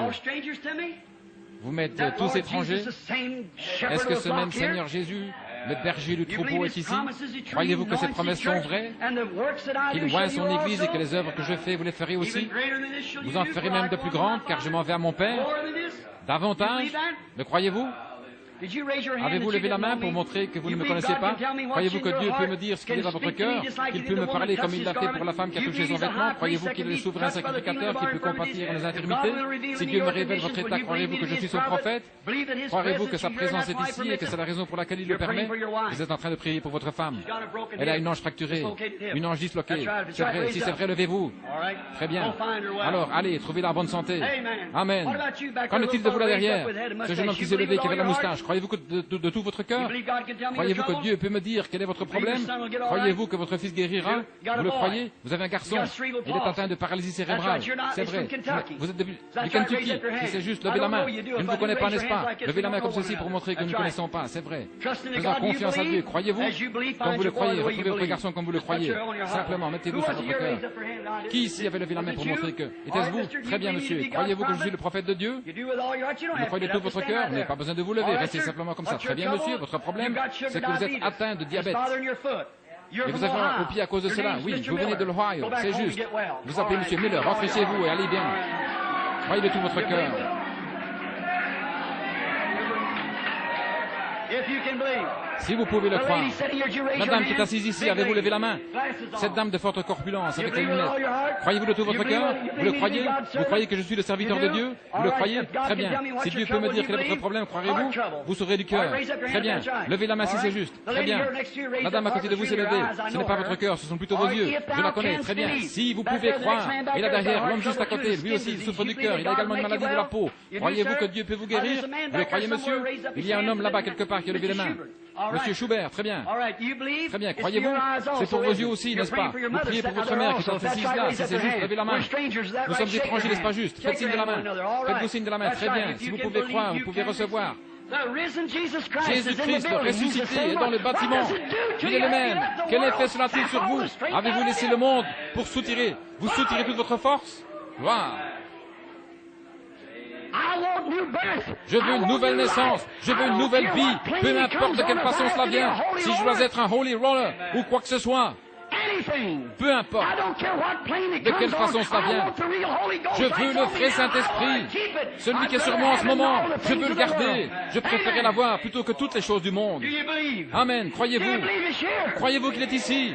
Vous m'êtes tous étrangers. Est-ce que ce même Seigneur Jésus, le berger du troupeau, est ici? Croyez-vous que ces promesses sont vraies? Qu'il oint son Église et que les œuvres que je fais, vous les ferez aussi? Vous en ferez même de plus grandes, car je m'en vais à mon Père? Davantage? Le croyez-vous? Avez-vous levé la main pour montrer que vous ne me connaissez pas? Croyez-vous que Dieu peut me dire ce qu'il est dans votre cœur? Qu'il peut me parler comme il l'a fait pour la femme qui a touché son vêtement? Croyez-vous qu'il est le souverain sacrificateur qui peut compatir nos infirmités? Si Dieu me révèle votre état, croyez-vous que je suis son prophète? Croyez-vous que sa présence est ici et que c'est la raison pour laquelle il le permet? Vous êtes en train de prier pour votre femme. Elle a une hanche fracturée, une hanche disloquée. C'est vrai, si c'est vrai, levez-vous. Très bien. Alors, allez, trouvez-la en bonne santé. Amen. Qu'en est-il de vous là derrière? Ce jeune homme qui s'est levé, qui avait la moustache. Croyez-vous que de tout votre cœur? Croyez-vous que Dieu peut me dire quel est votre problème? Croyez-vous que votre fils guérira? Vous le croyez? Vous avez un garçon. Il est atteint de paralysie cérébrale. C'est vrai. Vous êtes du Kentucky. Si c'est juste, levez la main. Je ne vous connais pas, n'est-ce pas? Levez la main comme ceci pour montrer que nous ne connaissons pas. C'est vrai. Faisons confiance à Dieu. Croyez-vous? Comme vous le croyez. Retrouvez votre garçon comme vous le croyez. Simplement, mettez-vous sur votre cœur. Qui ici avait levé la main pour montrer que? Était-ce vous? Très bien, monsieur. Croyez-vous que je suis le prophète de Dieu? Vous croyez de tout votre cœur? Vous n'avez pas besoin de vous lever. Restez simplement comme ça. Très bien, monsieur. Votre problème, c'est que vous êtes atteint de diabète. Et vous avez un au pied à cause de cela. Oui, vous venez de l'Ohio. C'est juste. Vous appelez monsieur Miller. Rentrez chez vous et allez bien. Croyez de tout votre cœur. Si vous pouvez le croire. La dame qui est assise ici, avez-vous levé la main? Cette dame de forte corpulence avec les lunettes. Croyez-vous de tout votre cœur? Vous le croyez? Vous croyez que je suis le serviteur de Dieu? Vous le croyez? Très bien. Si Dieu peut me dire quel est votre problème, croirez-vous? Vous saurez du cœur. Très bien. Levez la main si c'est juste. Très bien. La dame à côté de vous s'est levée. Ce n'est pas votre cœur, ce sont plutôt vos yeux. Je la connais. Très bien. Si vous pouvez croire. Et là derrière, l'homme juste à côté, lui aussi, il souffre du cœur. Il a également une maladie de la peau. Croyez-vous que Dieu peut vous guérir? Vous le croyez, monsieur? Il y a un homme là-bas quelque part qui a levé les mains. Monsieur Schubert, très bien. Très bien, croyez-vous? C'est pour vos yeux aussi, n'est-ce pas? Vous priez pour votre mère qui est assise là, si c'est juste, levez la main. Nous sommes étrangers, n'est-ce pas juste? Faites signe de la main. Faites-vous signe de la main, très bien. Si vous pouvez croire, vous pouvez recevoir. Jésus-Christ, le ressuscité, est dans le bâtiment. Il est le même. Quel effet cela a-t-il sur vous? Avez-vous laissé le monde pour soutirez? Vous soutirez toute votre force? Gloire. Je veux une nouvelle naissance, je veux une nouvelle vie, peu importe de quelle façon cela vient, si je dois être un holy roller ou quoi que ce soit, peu importe de quelle façon cela vient, je veux le vrai Saint-Esprit, celui qui est sur moi en ce moment, je veux le garder, je préférerais l'avoir plutôt que toutes les choses du monde. Amen, croyez-vous? Croyez-vous qu'il est ici?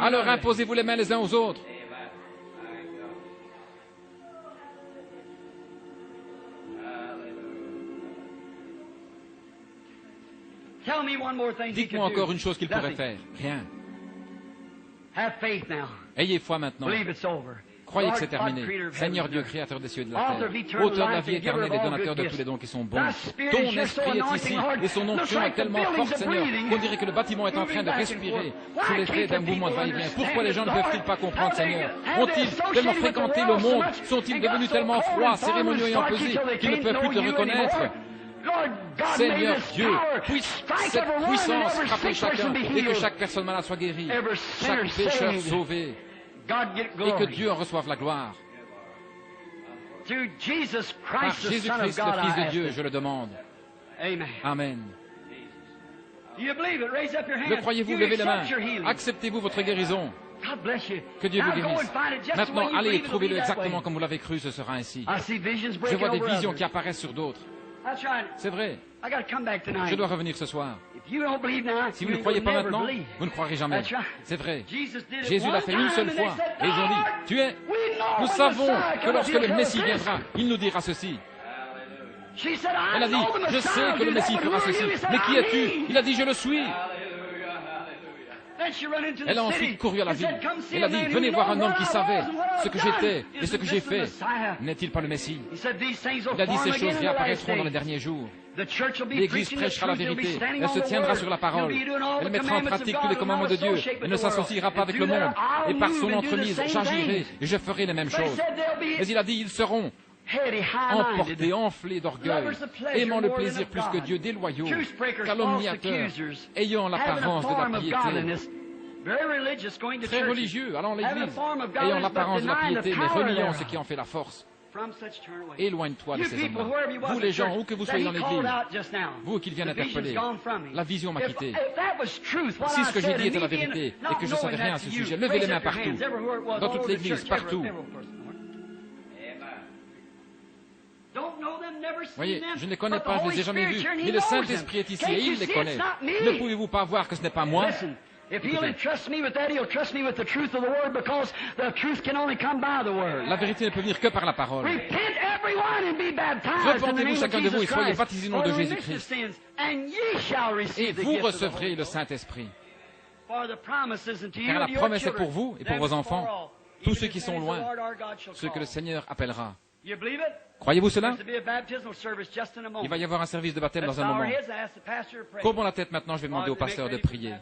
Alors imposez-vous les mains les uns aux autres. Dites-moi encore une chose qu'il pourrait faire. Rien. Ayez foi maintenant. Croyez que c'est terminé. Seigneur Dieu, Créateur des cieux et de la terre, Auteur de la vie éternelle et donateur de tous les dons qui sont bons. Ton esprit est ici et son onction est tellement forte, Seigneur, qu'on dirait que le bâtiment est en train de respirer sous l'effet d'un mouvement de va-et-vient. Pourquoi les gens ne peuvent-ils pas comprendre, Seigneur? Ont-ils tellement fréquenté le monde? Sont-ils devenus tellement froids, cérémonieux et empesés qu'ils ne peuvent plus te reconnaître? Seigneur Dieu, cette puissance frappe chacun et que chaque personne malade soit guérie, chaque pécheur sauvé, et que Dieu en reçoive la gloire. Par Jésus-Christ, le Fils de Dieu, je le demande. Amen. Le croyez-vous? Levez les mains. Acceptez-vous votre guérison. Que Dieu vous bénisse. Maintenant, allez, trouvez-le exactement comme vous l'avez cru, ce sera ainsi. Je vois des visions qui apparaissent sur d'autres. C'est vrai. Je dois revenir ce soir. Si vous ne croyez pas maintenant, vous ne croirez jamais. C'est vrai. Jésus l'a fait une seule fois. Et ils ont dit, tu es... Nous savons que lorsque le Messie viendra, il nous dira ceci. Elle a dit, je sais que le Messie fera ceci. Mais qui es-tu? Il a dit, je le suis. Elle a ensuite couru à la ville. Elle a dit, venez voir un homme qui savait ce que j'étais et ce que j'ai fait. N'est-il pas le Messie? Il a dit, ces choses réapparaîtront dans les derniers jours. L'Église prêchera la vérité. Elle se tiendra sur la parole. Elle mettra en pratique tous les commandements de Dieu. Elle ne s'associera pas avec le monde. Et par son entremise, j'agirai et je ferai les mêmes choses. Mais il a dit, ils seront emportés, enflés d'orgueil, aimant le plaisir plus que Dieu, déloyaux, calomniateurs, ayant l'apparence de la piété. Très religieux, allant à l'église, ayant l'apparence de la piété, mais reniant ce qui en fait la force. Éloigne-toi de ces hommes-là. Vous les gens, où que vous soyez dans l'église, vous qui vient interpeller, la vision m'a quitté. Si ce que j'ai dit était la vérité et que je ne savais rien à ce sujet, levez les mains partout, dans toute l'église, partout. Voyez, je ne les connais pas, je ne les ai jamais vus, mais le Saint-Esprit est ici et il les connaît. Ne pouvez-vous pas voir que ce n'est pas moi? Écoutez. La vérité ne peut venir que par la parole. Repentez-vous chacun de vous et soyez baptisés au nom de Jésus-Christ. Et vous recevrez le Saint-Esprit. Car la promesse est pour vous et pour vos enfants, tous ceux qui sont loin, ceux que le Seigneur appellera. Croyez-vous cela? Il va y avoir un service de baptême dans un moment. Courbons la tête maintenant, je vais demander au pasteur de prier.